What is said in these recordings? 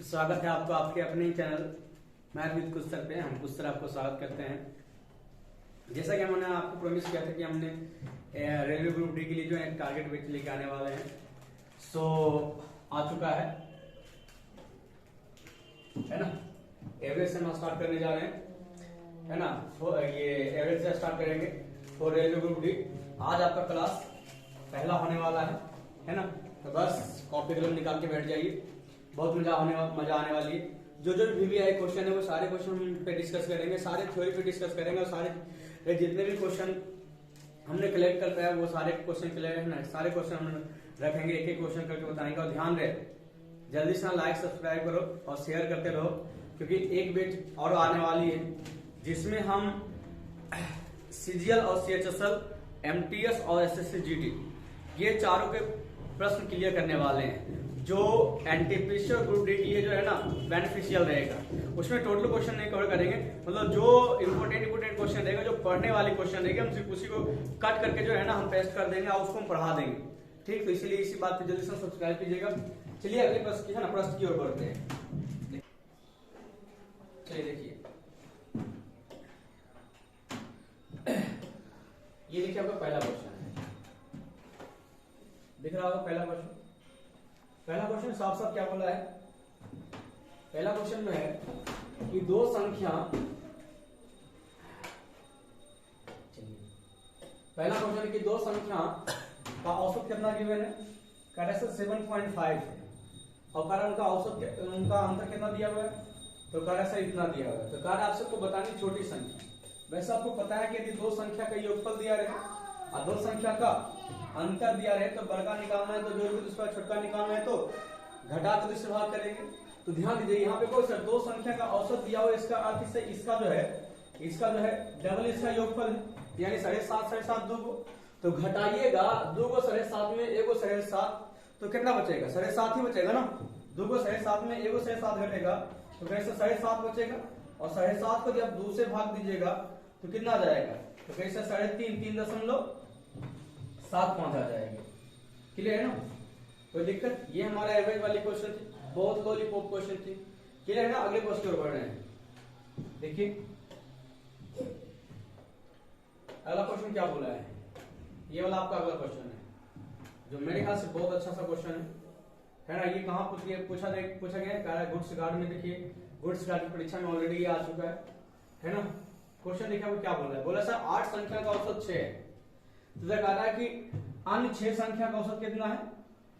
स्वागत है आपको आपके अपने चैनल मैथ विद कुछ सर पे। हम कुछ सर आपको स्वागत करते हैं। जैसा कि हमने आपको प्रॉमिस किया था कि हमने रेलवे ग्रुप डी के लिए जो है टारगेट वेट लेके आने वाले हैं। सो आ चुका है ना। एवरेज से हम स्टार्ट करने जा रहे हैं, है ना। ये एवरेज से स्टार्ट करेंगे फॉर रेलवे ग्रुप डी। आज आपका क्लास पहला होने वाला है ना। तो बस कॉपी कलम निकाल के बैठ जाइए, बहुत मजा आने वाली है। जो VVI क्वेश्चन है वो सारे क्वेश्चन हम पे डिस्कस करेंगे, सारे थ्योरी पे डिस्कस करेंगे और सारे जितने भी क्वेश्चन हमने कलेक्ट कर पाया वो सारे क्वेश्चन क्लियर है ना। सारे क्वेश्चन हम रखेंगे, एक एक क्वेश्चन करके बताएंगे। और ध्यान रहे, जल्दी से लाइक सब्सक्राइब करो और शेयर करते रहो, क्योंकि एक बैच और आने वाली है जिसमें हम CGL और CHSL, MTS और SSC GT ये चारों के प्रश्न क्लियर करने वाले हैं। जो एनटीपीसी और ग्रुप डी के लिए जो है ना बेनिफिशियल रहेगा, उसमें टोटल क्वेश्चन नहीं कवर करेंगे। मतलब जो इंपोर्टेंट क्वेश्चन रहेगा, जो पढ़ने वाले क्वेश्चन रहेंगे, हम सिर्फ उसी को कट करके जो है ना हम पेस्ट कर देंगे और उसको हम पढ़ा देंगे। ठीक, तो इसीलिए इसी बात पे जल्दी से सब्सक्राइब कीजिएगा। चलिए अगले प्रश्न की है ना प्रश्न की ओर बढ़ते हैं। चलिए देखिए, ये देखिए आपका पहला क्वेश्चन है, दिख रहा होगा पहला क्वेश्चन। पहला क्वेश्चन साफ साफ क्या बोला है। पहला क्वेश्चन में है कि दो संख्या, पहला क्वेश्चन है कि दो संख्या का औसत कितना गिवन है। कह रहे हैं 7.5 है और कारण उनका औसत उनका अंतर कितना दिया हुआ है, तो कह रहे हैं इतना दिया हुआ है। तो कह रहे हैं आपसे को बतानी छोटी संख्या। वैसे आपको पता है कि यदि दो संख्या का योगफल दिया रहे और दो संख्या का अंतर दिया रहे तो बड़का निकालना है, तो जोड़ के दूसरा छोटका निकालना है, तो घटा के दूसरे भाग करेंगे। तो ध्यान दीजिए यहाँ पे कोई सर दो संख्या का औसत दिया हुआ, इसका अर्थ से इसका जो है डबल इसका योगफल है, यानी 7.5 2 को। तो घटाइएगा 2 को 7.5 में 1 को 7.5, तो कितना बचेगा 7.5 ही बचेगा ना। 2 को 7.5 में 1 को 7.5 घटेगा तो कैसे 7.5 बचेगा। और 7.5 को जब 2 से भाग दीजिएगा तो कितना आ जाएगा, तो कैसे 3.5 3.75 आ जाएगी। क्लियर है ना, कोई दिक्कत। ये हमारा एवरेज वाली क्वेश्चन थी, बहुत लॉलीपॉप क्वेश्चन थी। क्लियर है ना। अगले क्वेश्चन की ओर बढ़ रहे हैं। देखिए अगला क्वेश्चन क्या बोला है। ये वाला आपका अगला क्वेश्चन है, जो मेरे ख्याल से बहुत अच्छा सा क्वेश्चन है ना। ये कहाँ पूछा गया है, गुड्स गार्ड में। देखिए गुड्स गार्ड की परीक्षा में ऑलरेडी ये आ चुका है ना। क्वेश्चन देखिए क्या बोला है। बोला सर 8 संख्या का औसत 6 है, तो कह रहा है कि अन्य 6 संख्या का औसत कितना है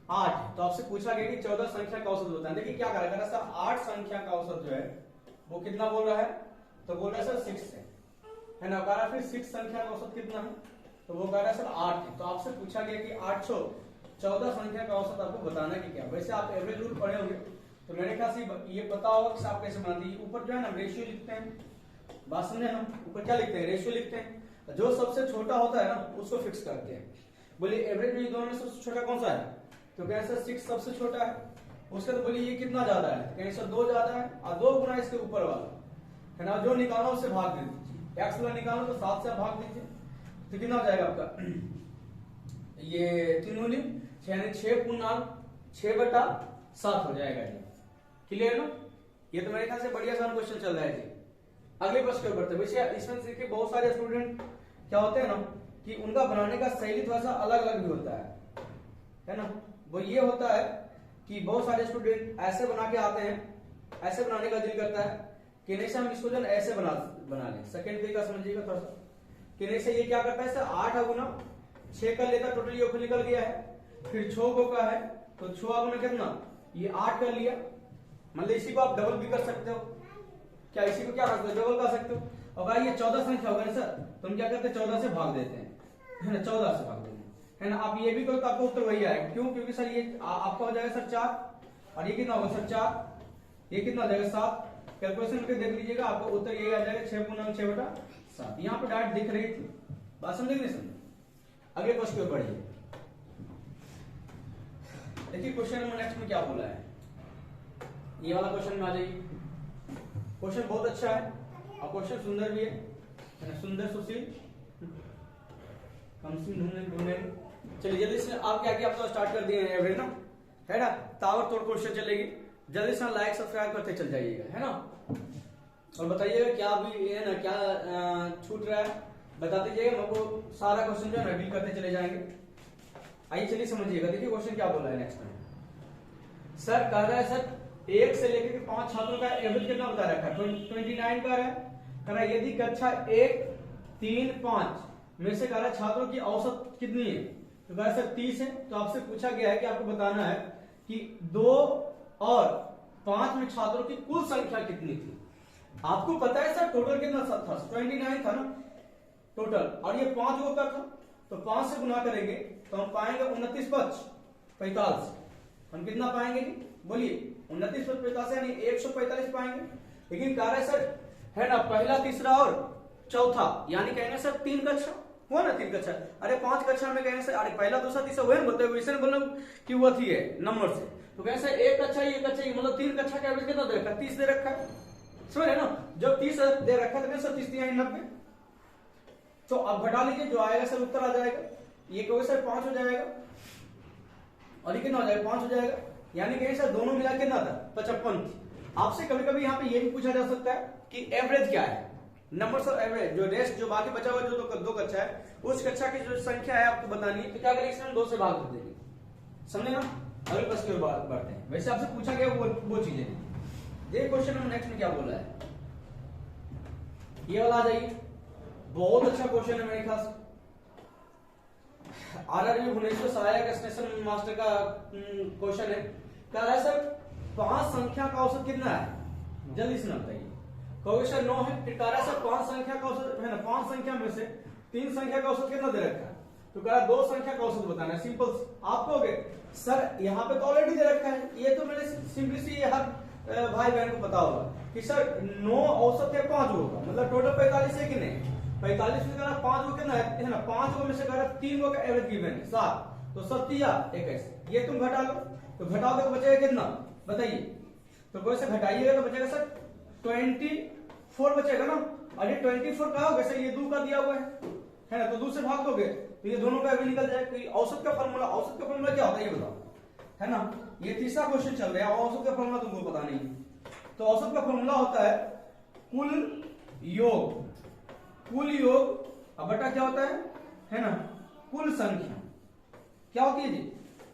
8। तो आपसे पूछा गया कि 14 संख्या का औसत बताएं। देखिए क्या कर रहा है सर 8 संख्या का औसत जो है वो कितना बोल रहा है, तो बोल रहा है सर 6 है ना। कह रहा है फिर 6 संख्या का औसत कितना है, तो वो कह रहा है सर 8 है। तो आपसे पूछा गया कि 8 14 संख्या का औसत आपको बताना है कि क्या। वैसे आप एवरेज रूल पढ़े होंगे तो मेरे ख्याल से ये पता होगा कि आप कैसे बनाते हैं। ऊपर जो है ना रेशियो लिखते हैं, बात समझे ना। ऊपर क्या लिखते हैं, रेशियो लिखते हैं। जो सबसे छोटा होता है ना उसको फिक्स करते हैं। बोलिए एवरेज में दोनों में सबसे छोटा कौन सा है, तो कहें सर 6 सबसे छोटा है। उसका तो बोलिए ये कितना ज्यादा है, कहें सर 2 ज्यादा है और 2 गुना इसके ऊपर वाला है ना। जो निकालो उससे भाग दीजिए, x वाला निकालो तो 7 से भाग दीजिए, तो कितना हो जाएगा आपका ये 3 गुनी 6 यानी 6/7 हो जाएगा ये। क्लियर ना। ये तो मेरे ख्याल से बढ़िया सा क्वेश्चन चल रहा है जी। अगले प्रश्न के ऊपर वैसे इसमें देखिए बहुत सारे स्टूडेंट क्या होते हैं ना कि उनका बनाने का शैली थोड़ा सा अलग अलग भी होता है ना। वो ये होता है कि बहुत सारे स्टूडेंट ऐसे बना के आते हैं, ऐसे बनाने का दिल करता है कि नहीं से हम इसको जो ऐसे बना लें। सेकेंड तरीका समझिएगा थोड़ा सा कि नहीं से ये क्या करता है सर 8 गुना 6 कर लेता, टोटल योगफल निकल गया है। फिर 6 को का है तो 6 गुना कितना ये 8 कर लिया। मतलब इसी को आप डबल भी कर सकते हो, क्या इसी को क्या कर सकते हो डबल कर सकते हो। और अगर ये 14 संख्या होगा सर तो हम क्या करते हैं 14 से भाग देते हैं, है ना। 14 से भाग देते हैं, है ना। आप ये भी करो तो आपका उत्तर वही आएगा। क्यों, क्योंकि सर ये आपका हो जाएगा सर 4 और ये कितना होगा सर 4, ये कितना हो जाएगा 7। कैलकुलेशन करके देख लीजिएगा आपको उत्तर ये आ जाएगा 6/6/7। यहाँ पे डायरेक्ट दिख रही थी, बात समझे नहीं समझे। अगले क्वेश्चन पे बढ़िए। देखिए क्वेश्चन नंबर नेक्स्ट में क्या बोला है। ये वाला क्वेश्चन में आ जाइए। क्वेश्चन बहुत अच्छा है और क्वेश्चन सुंदर भी है, सुंदर सुशील कमसिन ढूंढने। चलिए जल्दी से आप क्या किया, आप तो स्टार्ट कर दिए हैं एवरेज ना, है ना। ताबड़ तोड़ क्वेश्चन चलेगी। जल्दी से लाइक सब्सक्राइब करते चल जाइएगा, है ना। और बताइएगा क्या अभी है ना, क्या छूट रहा है बता दीजिएगा, हमको सारा क्वेश्चन जो है रिवील करते चले जाएंगे। आइए चलिए समझिएगा, देखिए क्वेश्चन क्या बोला है नेक्स्ट में। सर कह रहा है सर 1 से लेकर के 5 छात्रों का एवरेज कितना बता रखा है, 29 का है। कह रहा है यदि कक्षा 1, 3, 5 में से कह रहा है छात्रों की औसत कितनी है, तो कह रहा है सर 30 है। तो आपसे पूछा गया है कि आपको बताना है कि 2 और 5 में छात्रों की कुल संख्या कितनी थी। आपको पता है सर टोटल कितना था, 29 था ना टोटल, और ये 5 का था, तो 5 से गुना करेंगे तो हम पाएंगे 29 5 45। हम कितना पाएंगे बोलिए, 29 + 45 यानी 145 पाएंगे। लेकिन कह रहा है सर है ना पहला, तीसरा और चौथा, यानी कहेंगे सर 3 कक्षा हुआ ना, 3 कक्षा। अरे 5 कक्षा में कहेंगे सर, अरे पहला, दूसरा, तीसरा हुए ना, बोलते वैसे बोलो कि वो थी है नंबर से, तो कहेंगे सर 1 कक्षा, ये कक्षा, मतलब 3 कक्षा का एवरेज कितना दे रखा है, 30 दे रखा है, समझ रहे ना। जब 30 दे रखा है तो सर 30 यानी 90। तो अब घटा लीजिए, जो आएगा सर उत्तर आ जाएगा। ये कहोगे सर 5 हो जाएगा, और ये कितना हो जाएगा 5 हो जाएगा, यानी कहेंगे सर दोनों मिला के कितना था 55 थी। आपसे कभी कभी यहाँ पे ये भी पूछा जा सकता है कि एवरेज क्या है, नंबर्स ऑफ एवरेज, जो रेस्ट जो बाकी बचा हुआ जो 2 कक्षा है, उस कक्षा की जो संख्या है आपको बतानी है, तो क्या करेंगे इसमें 2 से भाग कर देंगे, समझे ना। अगले प्रश्न की ओर बढ़ते हैं। वैसे आपसे पूछा गया वो चीजें, ये क्वेश्चन हम नेक्स्ट में क्या बोला है, ये वाला आ जाइए, बहुत अच्छा क्वेश्चन है मेरे ख्याल से। आरआरबी भुवनेश्वर सहायक स्टेशन मास्टर का क्वेश्चन है। कह रहा है सर 5 संख्या का औसत कितना है, जल्दी से बताइए। कहोगे सर 9 है, फिर कह रहा है सर 5 संख्या का औसत है ना, 5 संख्या में से 3 संख्या का औसत कितना दे रखा है, तो कह रहा है 2 संख्या का औसत बताना है। सिंपल, आप कहोगे सर यहाँ पे तो ऑलरेडी दे रखा है, ये तो मेरे सिंपली सी हर भाई बहन को पता होगा कि सर 9 औसत है 5 होगा, मतलब टोटल 45 है कि नहीं, 45 में कह 5 को कितना है ना, 5 में से कह रहा 3 का एवरेज गिवन है 7, तो 7 या 21, ये तुम घटा लो, तो घटाओगे तो बचेगा कितना बताइए। तो कोई से घटाइएगा तो बचेगा सर 24 बचेगा ना, और ये 24 का होगा सर, ये 2 का दिया हुआ है ना, तो 2 से भाग दोगे तो ये दोनों का एवरेज निकल जाएगा। औसत का फॉर्मूला क्या होता है ये बताओ, है ना। ये तीसरा क्वेश्चन चल रहा है, औसत का फॉर्मूला तुमको पता नहीं, तो औसत का फॉर्मूला होता है कुल योग, कुल योग अब बटा क्या होता है ना, कुल संख्या। क्या होती है जी,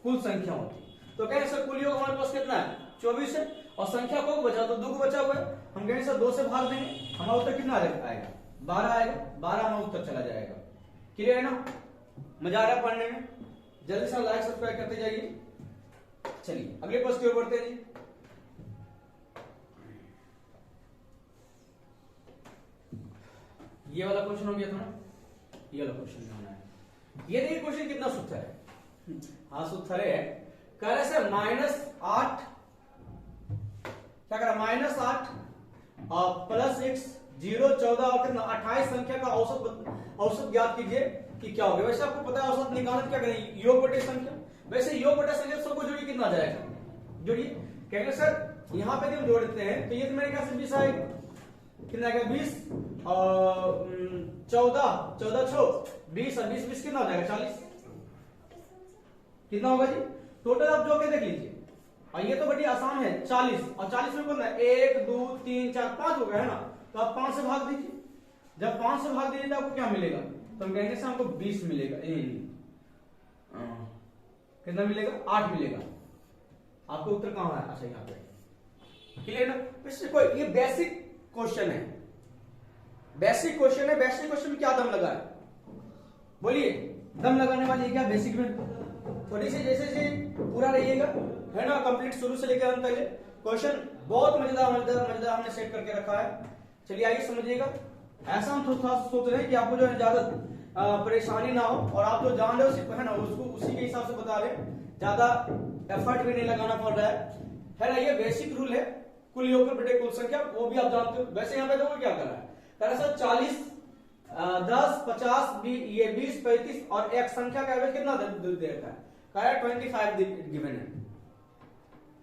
कुल संख्या होती है। तो कहें सर कुल योग हमारे पास कितना है 24 है, और संख्या को बचा तो 2 को बचा हुआ है, हम कहें सर 2 से भाग देंगे, हमारा उत्तर कितना आएगा 12 आएगा, 12 हमारा उत्तर चला जाएगा। क्लियर है ना, मजा आ रहा है पढ़ने में। जल्दी से लाइक सब्सक्राइब करते जाइए। चलिए अगले प्रश्न की ओर बढ़ते हैं जी। ये वाला क्वेश्चन हो गया था ना, ये वाला क्वेश्चन होना है। ये देखिए क्वेश्चन कितना सूत्र है, हाँ सूत्र है। कह रहा है सर -8, क्या कह रहा है -8 और +x 0 14 और कितना 28 संख्या का औसत ज्ञात कीजिए कि क्या होगा। वैसे आपको पता है औसत निकालना क्या करें, योग बटे संख्या। वैसे योग बटे संख्या सबको जोड़िए कितना जाएगा, जोड़िए। कहेंगे सर यहाँ पे हम जोड़ते हैं तो ये तो मेरे ख्याल से 20 आएगा, कितना आएगा 20 और 14 छो 20 और 20 कितना हो जाएगा 40, कितना होगा जी टोटल। आप जोड़ के देख लीजिए, और ये तो बड़ी आसान है 40, और 40 में कितना 1 2 3 4 5 हो गया है ना, तो आप 5 से भाग दीजिए। जब 5 से भाग दीजिए तो आपको क्या मिलेगा, तो हम कहेंगे सर हमको 20 मिलेगा, कितना मिलेगा 8 मिलेगा। आपको उत्तर कहां है, अच्छा यहाँ पे। क्लियर ना, इससे कोई ये बेसिक क्वेश्चन है, बेसिक क्वेश्चन है। बेसिक क्वेश्चन में क्या दम लगा है बोलिए, दम लगाने वाली क्या बेसिक में थोड़ी सी जैसे पूरा रहिएगा, है ना, कंप्लीट शुरू से लेकर अंत तक। क्वेश्चन बहुत मजेदार हमने सेट करके रखा है। चलिए आइए समझिएगा। ऐसा हम सोच रहे हैं कि आपको जो है ज्यादा परेशानी ना हो, और आप जो जान रहे हो है ना उसको उसी के हिसाब से बता रहे, ज्यादा एफर्ट भी नहीं लगाना पड़ रहा है ना। ये बेसिक रूल है, कुल योग बटे कुल संख्या, वो भी आप जानते हो। वैसे यहाँ पे देखो क्या कर रहा है, दरअसल 40 10 50 ये 20 35 और एक संख्या का एवरेज कितना दे रखा है, कह रहा है 25 गिवन है।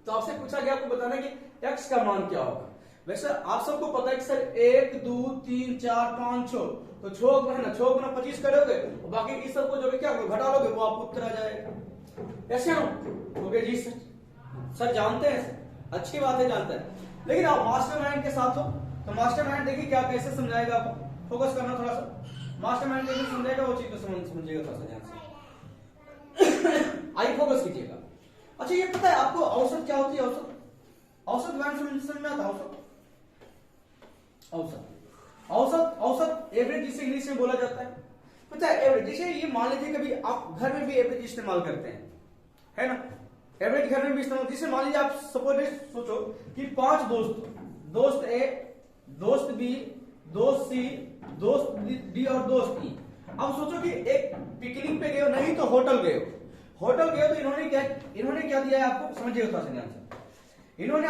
तो आपसे पूछा गया आपको बताना कि x का मान क्या होगा। वैसे आप सबको पता है कि सर 1 2 3 4 5 6, तो 6 है ना, 6 गुना 25 करोगे और बाकी इस सबको जो क्या घटा लोगे वो आपको उत्तर आ जाएगा। ऐसे हो गए जी सर जानते हैं अच्छी बात है, जानता है। लेकिन आप मास्टरमाइंड के साथ हो तो मास्टरमाइंड देखिए क्या कैसे समझाएगा आपको, फोकस करना थोड़ा सा। मास्टरमाइंड कैसे समझाएगा वो चीज तो समझिएगा थोड़ा सा ध्यान से। आइए फोकस कीजिएगा। अच्छा ये पता है आपको औसत क्या होती है? औसत, औसत वैल्यू समझ में आता है? औसत, औसत एवरेज जिसे इंग्लिश में बोला जाता है, पता है एवरेज। जैसे ये मान लीजिए कभी आप घर में भी एवरेज इस्तेमाल करते हैं, है ना, एवरेज घर में भी इस्तेमाल। जैसे मान लीजिए आप सपोज सोचो कि 5 दोस्त, दोस्त ए, दोस्त बी, दोस्त सी, दोस्त डी और दोस्त ई। अब सोचो कि एक पिकनिक पे गए हो, नहीं तो होटल गए हो। होटल गए हो तो इन्होंने क्या दिया है आपको, समझिएगा थोड़ा सा ध्यान से। इन्होंने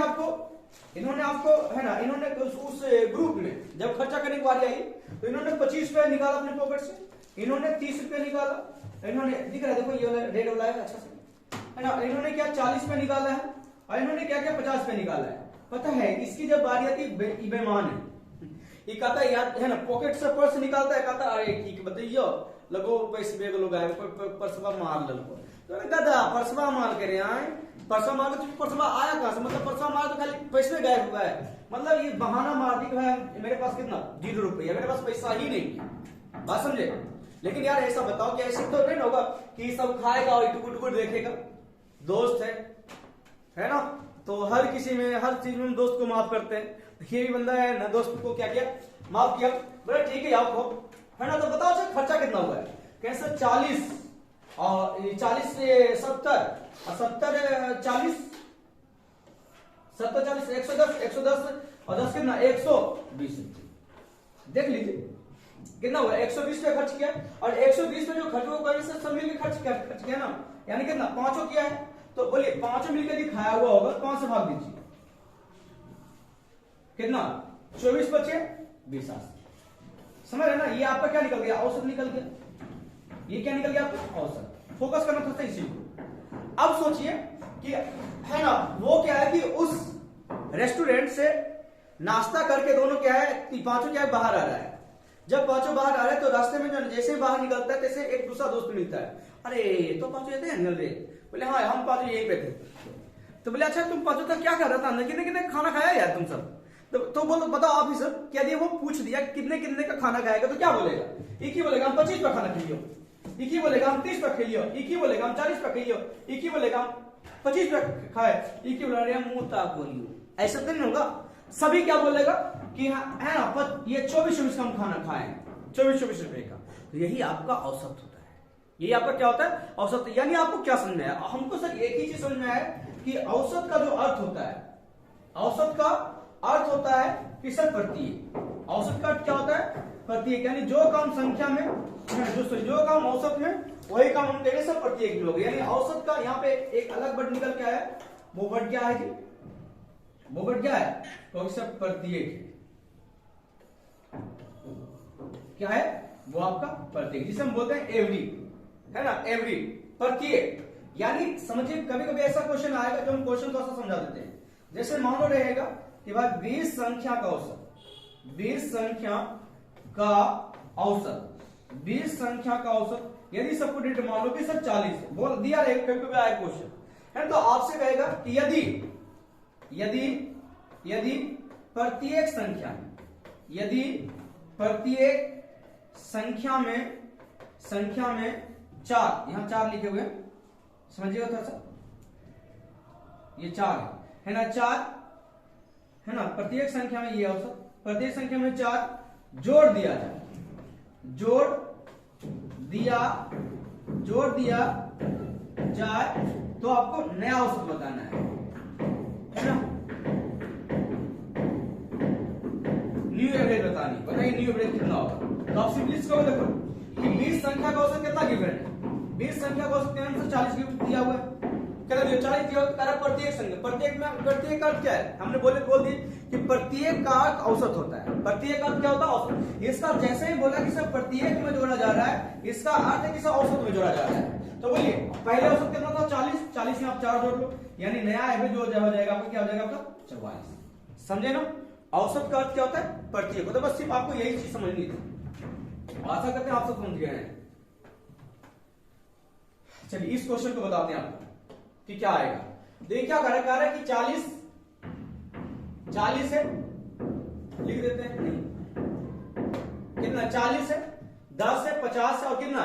आपको है ना, इन्होंने उस ग्रुप में जब खर्चा करने की बारी आई तो इन्होंने 25 रुपए निकाला अपने पॉकेट से, इन्होंने 30 रुपए निकाला, इन्होंने दिख रहा है देखो ये रेड वाला है अच्छा से, है ना, इन्होंने क्या 40 रुपए निकाला है और इन्होंने क्या क्या 50 रुपए निकाला है। पता है इसकी जब बारी आती है बेईमान है, ये कहता है यार, है ना, पॉकेट से पर्स निकालता है, कहता है अरे ठीक बताइयो लगो पैसे बेग लोग आए पर्सवा मार लो, तो गधा पर्सवा मार के आए, पर्सवा मार के पर्सवा आया कहां से, मतलब पर्सवा मार तो खाली पैसे गायब हुआ है, मतलब ये बहाना मार दी है मेरे पास कितना 0 रुपया, मेरे पास पैसा ही नहीं है, बात समझे। लेकिन यार ऐसा बताओ कि ऐसे तो नहीं होगा कि सब खाएगा और टुकुर देखेगा, दोस्त है ना, तो हर किसी में हर चीज में दोस्त को माफ करते हैं। ये भी बंदा है ना, दोस्त को क्या किया, माफ किया, बोले ठीक है आपको, है ना। तो बताओ सर खर्चा कितना हुआ है, कैसे 40 और 40 से 70 और 70 40 70 40 110 और 10 कितना 120। देख लीजिए कितना हुआ, 120 पे खर्च किया और 120 पे जो खर्च हुआ सब मिलकर खर्च किया ना, यानी कितना 5 किया है। तो बोलिए 5 मिलकर खाया हुआ होगा, 5 से भाग दीजिए कितना 24 बचे 20। समझ रहे ना, ये आपका क्या निकल गया, औसत निकल गया। ये क्या निकल गया आपका औसत। फोकस करना था इसी को। अब सोचिए कि है ना, वो क्या है कि उस रेस्टोरेंट से नाश्ता करके दोनों क्या है, पांचों क्या है बाहर आ रहा है। जब पांचों बाहर आ रहे हैं तो रास्ते में जो जैसे बाहर निकलता है तैसे एक दूसरा दोस्त मिलता है, अरे तो पांचों ये थे निकल रहे, बोले हाँ हम पांचों यहीं पे थे। तो बोले अच्छा तुम पांचों तक क्या कर रहा था, कितने खाना खाया यार तुम सब। तो बोलो बताओ आप ही सब क्या दिया, वो पूछ दिया कितने कितने का खाना खाएगा, तो क्या बोलेगा, एक ही बोलेगा हम 25 का खाना खाइयो, एक ही बोलेगा हम 30 का खाइयो, एक ही बोलेगा हम 40 का खाइयो, एक ही बोलेगा हम 25 का खाए, एक ही बोला मुंह ताक बोलियो। ऐसा तो नहीं होगा, सभी क्या बोलेगा कि हाँ है ना, ये 24 का हम खाना खाए 24 रुपए का। तो यही आपका औसत होता है, यही आपका क्या होता है औसत। यानी आपको क्या समझ में आया, हमको सर एक ही चीज समझ में आया कि औसत का जो अर्थ होता है, औसत का अर्थ होता है कि सर प्रत्येक। औसत का अर्थ क्या होता है, प्रत्येक, यानी जो काम संख्या में जो काम औसत में वही काम हम कहेंगे सर प्रत्येक में होगा। यानी औसत का यहाँ पे एक अलग वर्ड निकल के आया, वो वर्ड क्या है जी, वो वर्ड क्या है, तो सर प्रत्येक क्या है, वो आपका प्रत्येक, जिसे हम बोलते हैं एवरी, है ना, एवरी प्रत्येक। यानी समझिए कभी कभी ऐसा क्वेश्चन आएगा जो हम क्वेश्चन थोड़ा सा समझा देते हैं। जैसे मान लो रहेगा कि भाई 20 संख्या का औसत, 20 संख्या का औसत, 20 संख्या का औसत, यदि सबको डेट मान लो कि सर 40 बोल दिया रहेगा, कभी कभी आए क्वेश्चन है तो आपसे कहेगा कि यदि प्रत्येक संख्या में, यदि प्रत्येक संख्या में 4, यहां 4 लिखे हुए समझिएगा थोड़ा सा, ये 4 है ना, 4 है ना, प्रत्येक संख्या में ये औसत, प्रत्येक संख्या में 4 जोड़ दिया जाए, जोड़ दिया जाए तो आपको नया औसत बताना है ना, न्यू एवरेज बतानी। बताइए न्यू एवरेज कितना होगा, तो आप सिंपली इसको देखो कि 20 संख्या का औसत कितना गिवन है, 20 संख्या का औसत आंसर 40 दिया हुआ है, कहता है 40 दिया हुआ है, प्रत्येक संख्या, प्रत्येक का अर्थ क्या है, हमने बोल दी कि प्रत्येक का अर्थ औसत होता है। प्रत्येक अर्थ क्या होता है, औसत। इसका जैसे ही बोला कि सब प्रत्येक में जोड़ा जा रहा है, इसका अर्थ है कि सब औसत में जोड़ा जा रहा है। तो बोलिए पहले औसत कितना था 40 में आप 4 जोड़ लो, यानी नया एवरेज जो हो जाएगा आपका क्या हो जाएगा आपका 44। समझे ना, औसत का अर्थ क्या होता है प्रत्येक होता है। बस सिर्फ आपको यही चीज समझनी थी, आशा करते हैं आप सब समझ गए हैं। चलिए इस क्वेश्चन को बताते हैं आपको कि क्या आएगा। देखिए क्या कह रहा है कि 40 40 है, लिख देते हैं, नहीं कितना 40 है, 10 है, 50 है और कितना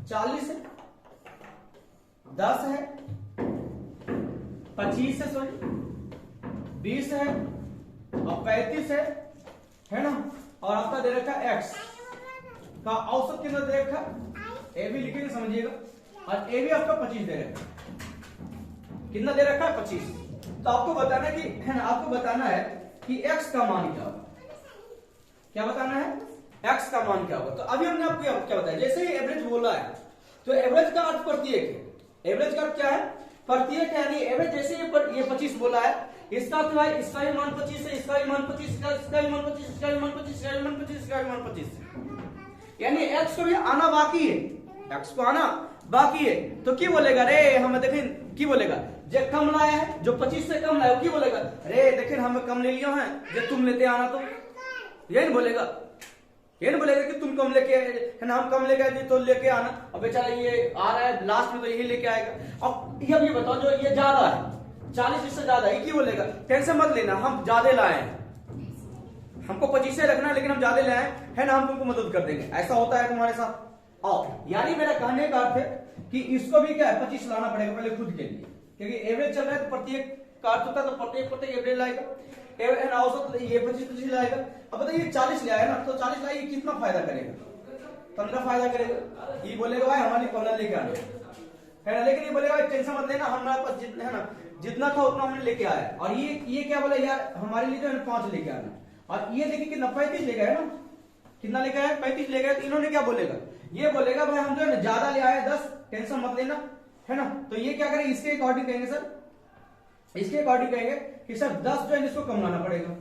40 है, 10 है, 25 है, सॉरी 20 है और 35 है ना। और आपका दे रखा है x का औसत कितना दे रखा है, ए भी लिखेंगे समझिएगा, और ए भी आपका 25 दे रखा है, कितना दे रखा है 25। तो आपको बताना कि है ना, आपको बताना है कि x का मान क्या होगा, क्या बताना है, x का मान क्या होगा। तो अभी हमने आपको क्या बताया, जैसे ही एवरेज बोला है तो एवरेज का अर्थ प्रत्येक है, एवरेज का अर्थ क्या है, प्रत्येक है, यानी एवरेज जैसे ये 25 बोला है, इसका अर्थ है इसका भी मान 25 है, इसका भी मान 25, इसका भी मान 25, इसका भी मान 25, इसका भी मान 25, इसका भी मान 25, यानी x को भी आना बाकी है, x को आना बाकी है। तो क्या बोलेगा, रे हम देखें क्या बोलेगा, जो कम लाया है, जो 25 से कम लाया, क्या बोलेगा, रे देखें हमें कम ले लिया है, जो तुम लेते आना, तो ये नहीं बोलेगा, ये नहीं बोलेगा कि तुम कम लेके है ना, हम कम लेके आए तो लेके आना, अब बेचारा ये आ रहा है लास्ट में तो यही लेके आएगा। अब ये बताओ जो ये ज्यादा है 40 से ज्यादा, ये क्या बोलेगा, टेंशन मत लेना, हम ज्यादा लाए हैं, हमको 25 से रखना है लेकिन हम ज्यादा लाए हैं, है ना, हम तुमको मदद कर देंगे, ऐसा होता है तुम्हारे साथ। और यानी मेरा कहने का अर्थ है कि इसको भी क्या है 25 लाना पड़ेगा पहले खुद के लिए, क्योंकि एवरेज चल रहा है तो प्रत्येक का अर्थ होता है, तो प्रत्येक एवरेज लाएगा, औसत ये 25 लाएगा। अब बताइए 40 ले आया ना, तो 40 लाइए कितना फायदा करेगा, 15 फायदा करेगा। ये बोलेगा भाई हमारे 15 लेके आने है ना, लेकिन ये बोलेगा टेंशन मत लेना, हमारे पास जितना है ना, जितना था उतना हमने लेके आया। और ये क्या बोला यार, हमारे लिए जो है 5 लेके आना, और ये देखिए कितना 35 लेके आया ना, कितना लेके आया 35 लेके आया। तो इन्होंने क्या बोलेगा, ये बोलेगा भाई हम जो है ना ज्यादा ले आए 10, टेंशन मत लेना, है ना। तो ये क्या करें, इसके अकॉर्डिंग कहेंगे सर, इसके अकॉर्डिंग कहेंगे कि सर 10 जो है इसको कम लाना पड़ेगा,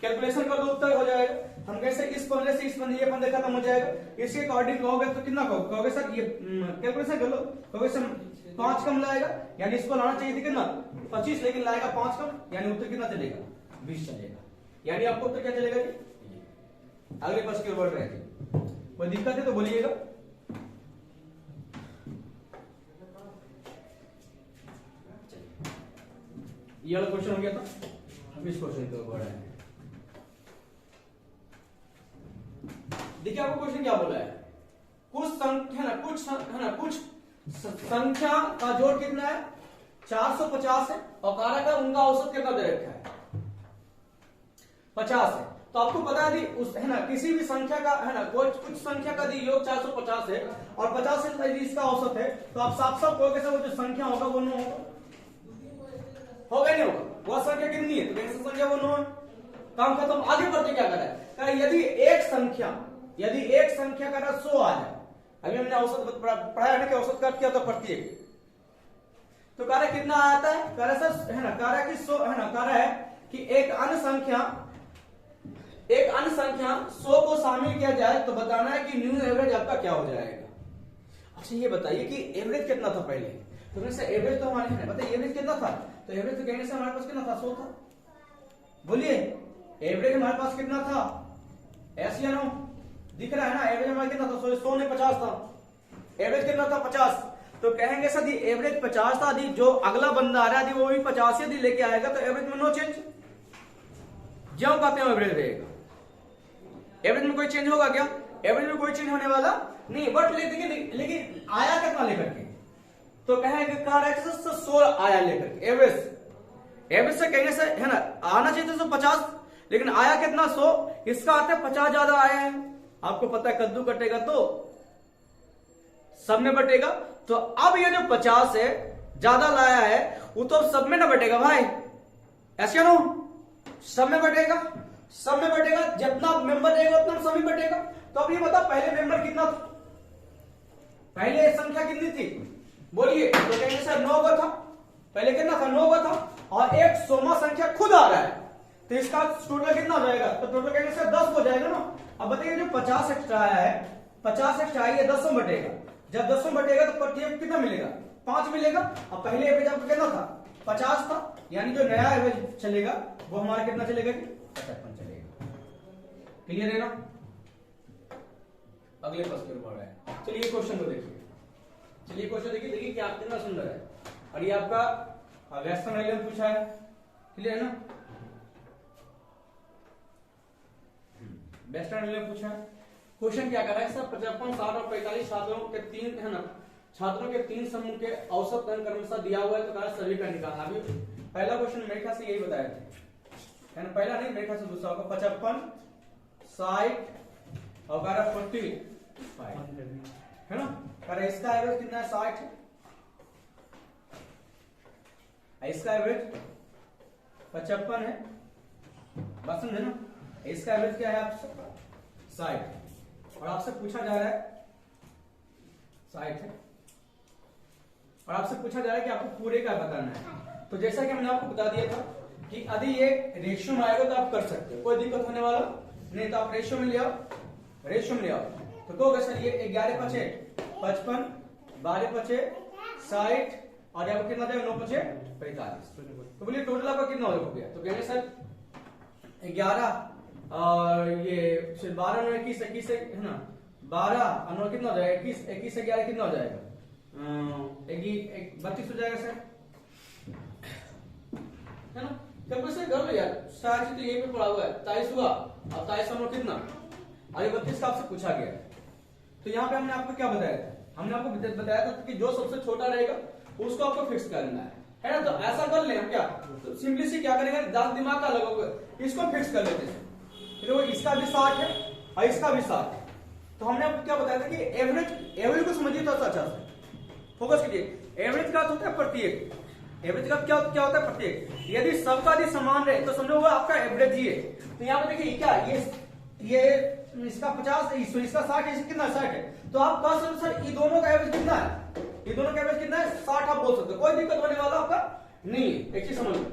कैलकुलेशन कर दो उत्तर हो जाएगा। हम कैसे इस पंद्रह से इस पंद्रह ये 15 खत्म हो जाएगा, इसके अकॉर्डिंग कहोगे तो कितना कहोगे सर, ये कैलकुलेशन कर लो, कहोगे सर 5 कम लाएगा, यानी इसको लाना चाहिए था कितना 25, लेकिन लाएगा 5 कम, यानी उत्तर कितना चलेगा 20 चलेगा, यानी आपको उत्तर क्या चलेगा जी। अगले प्रश्न की ओर बढ़ रहे थे, कोई दिक्कत है तो बोलिएगा। ये वाला क्वेश्चन हो गया था, अब इस क्वेश्चन की ओर बढ़ रहे हैं। देखिए आपको क्वेश्चन क्या बोला है, कुछ संख्या कुछ संख्या का जोड़ कितना है 450 है, और कारक है उनका औसत कितना दे रखा है 50 है। तो आपको बता दी उस है ना, किसी भी संख्या का है ना, कुछ संख्या का योग 450 है और 50 से यदि इसका औसत है, तो आप साफ साफ कहोगे सर वो जो संख्या होगा वो 9 होगा नहीं होगा, वह संख्या कितनी है, तो कैसे संख्या वो 9 है। काम खत्म। आगे बढ़ते क्या करा है, यदि एक संख्या का 100 आ जाए, अभी हमने औसत पढ़ाया ना कि औसत का क्या होता प्रत्येक, तो कार्य कितना आता है, कार्य सर है ना, कार्य की 100 है ना, कार्य है कि एक अन्य संख्या 100 को शामिल किया जाए, तो बताना है कि न्यू एवरेज आपका क्या हो जाएगा। अच्छा ये बताइए कि एवरेज कितना था पहले, तो एवरेज तो हमारे है, बताइए एवरेज कितना था, तो एवरेज तो कहने से हमारे पास कितना था 100 था, बोलिए एवरेज हमारे पास कितना था, ऐसे या नो दिख रहा है ना, एवरेज हमारा कितना था 100 ने 50 था, एवरेज कितना था 50, तो कहेंगे सर एवरेज 50 था, यदि जो अगला बंदा आ रहा है वो भी 50 यदि लेके आएगा, तो एवरेज में नो चेंज, जो कहते हैं एवरेज रहेगा, एवरेज में कोई चेंज होगा क्या, एवरेज में कोई चेंज होने वाला नहीं, बट लेकिन आया कितना लेकर के, तो कहेंगे कार 100 आया लेकर के, एवरेज से कहेंगे सर है ना, आना चाहिए था 50, लेकिन आया कितना 100, इसका अर्थ है 50 ज्यादा आया है। आपको पता है कद्दू कटेगा तो सब में बटेगा, तो अब ये जो 50 है ज्यादा लाया है वो तो सब में ना बटेगा भाई, ऐसे नो सब में बटेगा, जितना मेंबर रहेगा उतना सब में बटेगा। तो अब ये बता पहले मेंबर कितना था, पहले संख्या कितनी थी बोलिए, तो कहेंगे सर 9 का था, पहले कितना था 9 का था, और एक 100वां संख्या खुद आ रहा है, तो इसका टोटल कितना हो जाएगा, तो टोटल कहेंगे सर 10 हो जाएगा ना। अब बताइए जो 50 एक्स्ट्रा आया है, 50 एक्स्ट्रा आया 10 में बटेगा, जब 10 में बटेगा तो प्रत्येक कितना मिलेगा 5 मिलेगा, और पहले एवरेज आपका कितना था 50 था, यानी जो नया एवरेज चलेगा वो हमारा कितना चलेगा 55 चलेगा। क्लियर है ना। अगले प्रश्न पर बढ़ रहा है, चलिए क्वेश्चन को देखिए, देखिए क्या कितना सुंदर है, और ये आपका वेस्टर्न आइलैंड पूछा है, क्लियर है ना। वेस्टर्न रेलवे पूछा है। क्वेश्चन क्या कर रहा है सर, 55, 60 और 45 छात्रों के तीन है ना, छात्रों के तीन समूह के औसत अंक क्रमशः दिया हुआ है, तो कहा सभी का निकालना। अभी पहला क्वेश्चन मेरे ख्याल से यही बताया थे, है ना, पहला नहीं मेरे ख्याल से दूसरा होगा। 55, 60 और 45 है ना, कह इसका एवरेज कितना है 60 है, इसका एवरेज 55 है, बात समझे ना, इसका एवरेज क्या है आपसे 60 और आपसे पूछा जा रहा है 60 है और आपसे पूछा जा रहा है कि आपको पूरे का बताना है। तो जैसा कि मैंने आपको बता दिया था कि यदि ये रेशियो में आएगा तो आप कर सकते हो, कोई दिक्कत होने वाला नहीं, तो आप रेशियो में ले आओ, रेशियो में ले आओ तो कहोगे सर ये 11 पचे 55, 12 पचे 60 और यहाँ पर कितना जाएगा 9 पचे 45, तो बोलिए टोटल आपका कितना हो गया, तो कहेंगे सर 11 और ये 12 9 21 21 है ना, 12 और 9 कितना हो जाएगा 21 21 से 11 कितना हो जाएगा 32 हो जाएगा सर, है ना। कैलकुलेशन कर लो यार, शायद तो यही पे पड़ा हुआ है 23 हुआ और 23 और 9 कितना, और 32 का आपसे पूछा गया। तो यहाँ पे हमने आपको क्या बताया था, हमने आपको बताया था कि जो सबसे छोटा रहेगा उसको आपको फिक्स करना है ना। तो ऐसा कर ले हम क्या, तो सिंपली से क्या करेंगे, दिमाग का लगाओगे, इसको फिक्स कर लेते हैं। तो इसका भी 60 है और इसका भी 60 है, तो हमने आपको क्या बताया था कि एवरेज को समझिए तो अच्छा से फोकस कीजिए। एवरेज का होता है प्रत्येक, एवरेज का क्या होता है प्रत्येक, यदि सबका यदि समान रहे तो समझो वो आपका एवरेज ही है। तो यहाँ पे देखिए क्या ये इसका 50 इसका 60 है, कितना 60 है, तो आप कह सकते सर ये दोनों का एवरेज कितना है, ये दोनों का एवरेज कितना है 60 आप बोल सकते हो, कोई दिक्कत होने वाला आपका नहीं है। एक चीज समझ लो,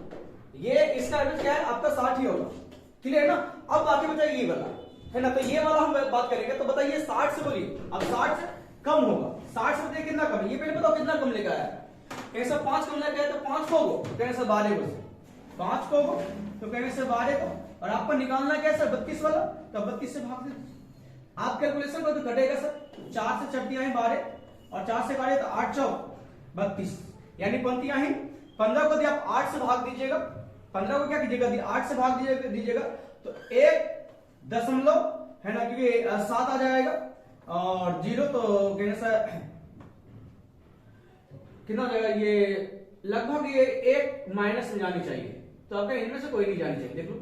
ये इसका एवरेज क्या है आपका 60 ही होगा, क्लियर है ना। अब बाकी बताइए ये वाला है ना, तो ये वाला हम बात करेंगे, तो बताइए 60 से बोलिए, अब 60 से कम होगा, 60 से बताइए कितना कम है, ये पहले बताओ कितना कम लेकर आया, कहीं से 5 कम लेकर आया तो 5 को तो कहीं से 12 को, 5 को तो कहीं से 12 को, और आपको निकालना क्या है सर 32 वाला, तो 32 से भाग दीजिए, आप कैलकुलेशन करो तो कटेगा सर 4 से चट्टियां हैं 12 और 4 से काटे तो 8 चौक 32, यानी पंक्तियां हैं 15 को यदि आप 8 से भाग दीजिएगा, 15 को क्या कीजिएगा 8 से भाग दीजिएगा तो 1 दशमलव है ना, क्योंकि 7 आ जाएगा और 0 तो कहने से कितना हो जाएगा, ये लगभग ये 1 माइनस में जानी चाहिए, तो आपका इनमें से कोई नहीं जानी चाहिए। देख लो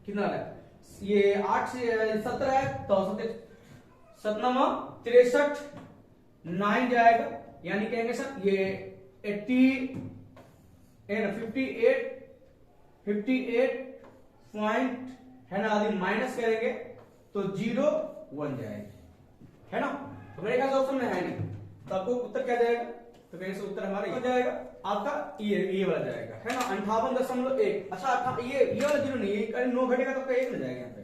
कितना है, ये 8 से 17 है तो 7 63 9 जाएगा, यानी कहेंगे सर ये 58 पॉइंट है ना, आदि माइनस करेंगे तो 0 1 जाएगा, है ना। तो मेरे ख्याल से ऑप्शन में है नहीं, तो आपको उत्तर क्या जाएगा, तो कहीं से उत्तर हमारा ये जाएगा आपका ये वाला जाएगा, है ना 58.1। अच्छा ये वाला 0 नहीं, ये 9 घटेगा तो 1 में जाएगा यहाँ पे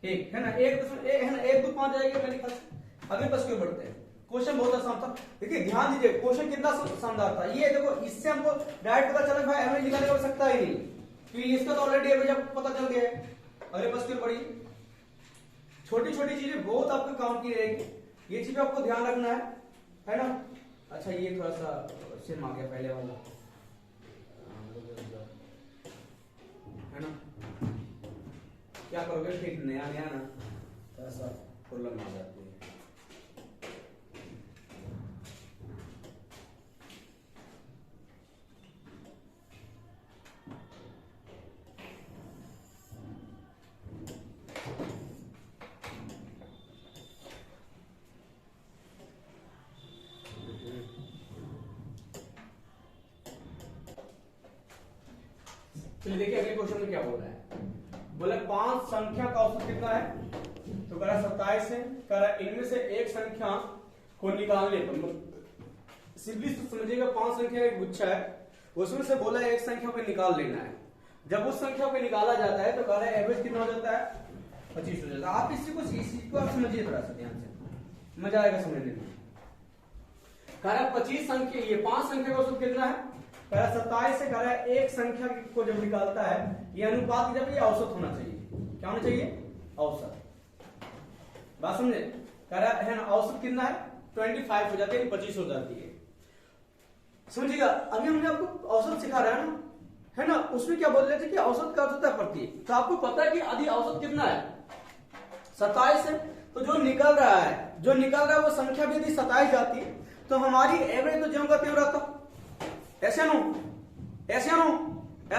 1, है ना 1 है ना 1 2 5 जाएगा मेरे ख्याल से। अगले प्रश्न की ओर बढ़ते हैं, क्वेश्चन बहुत आसान था, देखिए ध्यान दीजिए क्वेश्चन कितना शानदार था। ये देखो इससे हमको डायरेक्ट पता चला भाई एवरेज निकालने की आवश्यकता ही नहीं, क्योंकि इसका तो ऑलरेडी एवरेज आपको पता चल गया है। अगले प्रश्न की ओर बढ़िए, छोटी छोटी चीजें बहुत आपको काम की रहेगी, ये चीज आपको ध्यान रखना है ना। अच्छा ये थोड़ा सा सिम आ गया पहले वाला, है ना, क्या करोगे ठीक नया ना थोड़ा सा प्रॉब्लम आ जाती है। चलिए देखिए अगले क्वेश्चन में क्या बोल रहा है, बोले 5 संख्या का औसत कितना है, तो कह रहा 27 है, कह रहा इनमें से एक संख्या को निकालने पर, सिंपली समझिएगा 5 संख्या एक गुच्छा है, उसमें से बोला एक संख्या को निकाल लेना है। जब उस संख्या को निकाला जाता है तो कह रहा है एवरेज कितना हो जाता है 25 हो जाता है। आप इस चीज को आप समझिए थोड़ा सा ध्यान से, मजा आएगा समझने में। कह रहा 25 संख्या, ये 5 संख्या का औसत कितना है, कह रहा 27 से, कह रहा है एक संख्या को जब निकालता है ये अनुपात जब ये औसत होना चाहिए, क्या होना चाहिए औसत, बात समझे। कह रहा है ना औसत कितना है 25 हो जाती है, 25 हो जाती है, समझिएगा। अभी हमने आपको औसत सिखा रहा है ना, उसमें क्या बोल रहे थे कि औसत का अर्थ होता है प्रत्येक, तो आपको पता है कि यदि औसत कितना है 27 है, तो जो निकल रहा है वो संख्या भी यदि 27 जाती है तो हमारी एवरेज तो ज्यों का त्यों रहता, ऐसे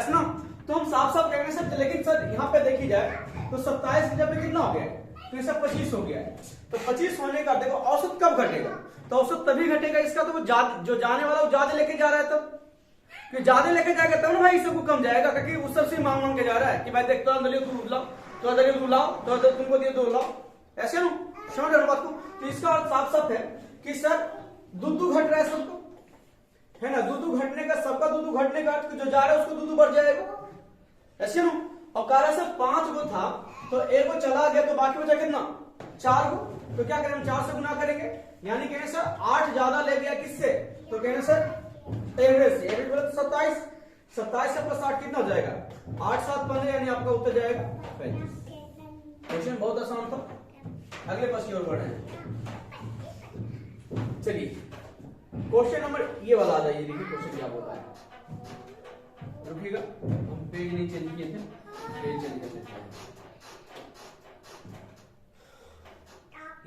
ना। तो हम साफ साफ कहेंगे सर, लेकिन सर यहाँ पे देखी जाए तो 27 की जब कितना हो गया है, तो ये सब 25 हो गया है। तो 25 होने का देखो औसत कब घटेगा, तो औसत तभी घटेगा इसका, तो वो जो जाने वाला वो ज्यादा लेके जा रहा है, तब ज्यादा लेके जाएगा तब ना भाई इससे को कम जाएगा, क्योंकि उस सबसे मांग के जा रहा है कि भाई देख तो दलित दूध लाओ, तो दलित दूध लाओ, तो तुमको दिए दूध लाओ, ऐसे ना समझ रहे बात को। तो इसका अर्थ साफ साफ है कि सर दूध घट रहा है सबको, है ना, दूध घटने का, सबका दूध घटने का अर्थ जो जा रहा है उसको दूध बढ़ जाएगा, ऐसे ना। और कारण सर 5 गो था तो एक गो चला गया तो बाकी बचा कितना, 4 गो, तो क्या करें, 4 से गुना करेंगे, यानी कहें सर 8 ज्यादा ले गया किससे, तो कहें सर एवरेज से, एवरेज बोले तो 27 से प्लस 8 कितना हो जाएगा, 8 7 15, यानी आपका उत्तर जाएगा 35। क्वेश्चन बहुत आसान था। अगले प्रश्न की ओर बढ़े हैं, चलिए क्वेश्चन नंबर ये वाला आ जाइए, देखिए क्वेश्चन क्या बोलता है, रुकिएगा हम पेज नहीं चेंज किए थे, पेज चेंज करते हैं,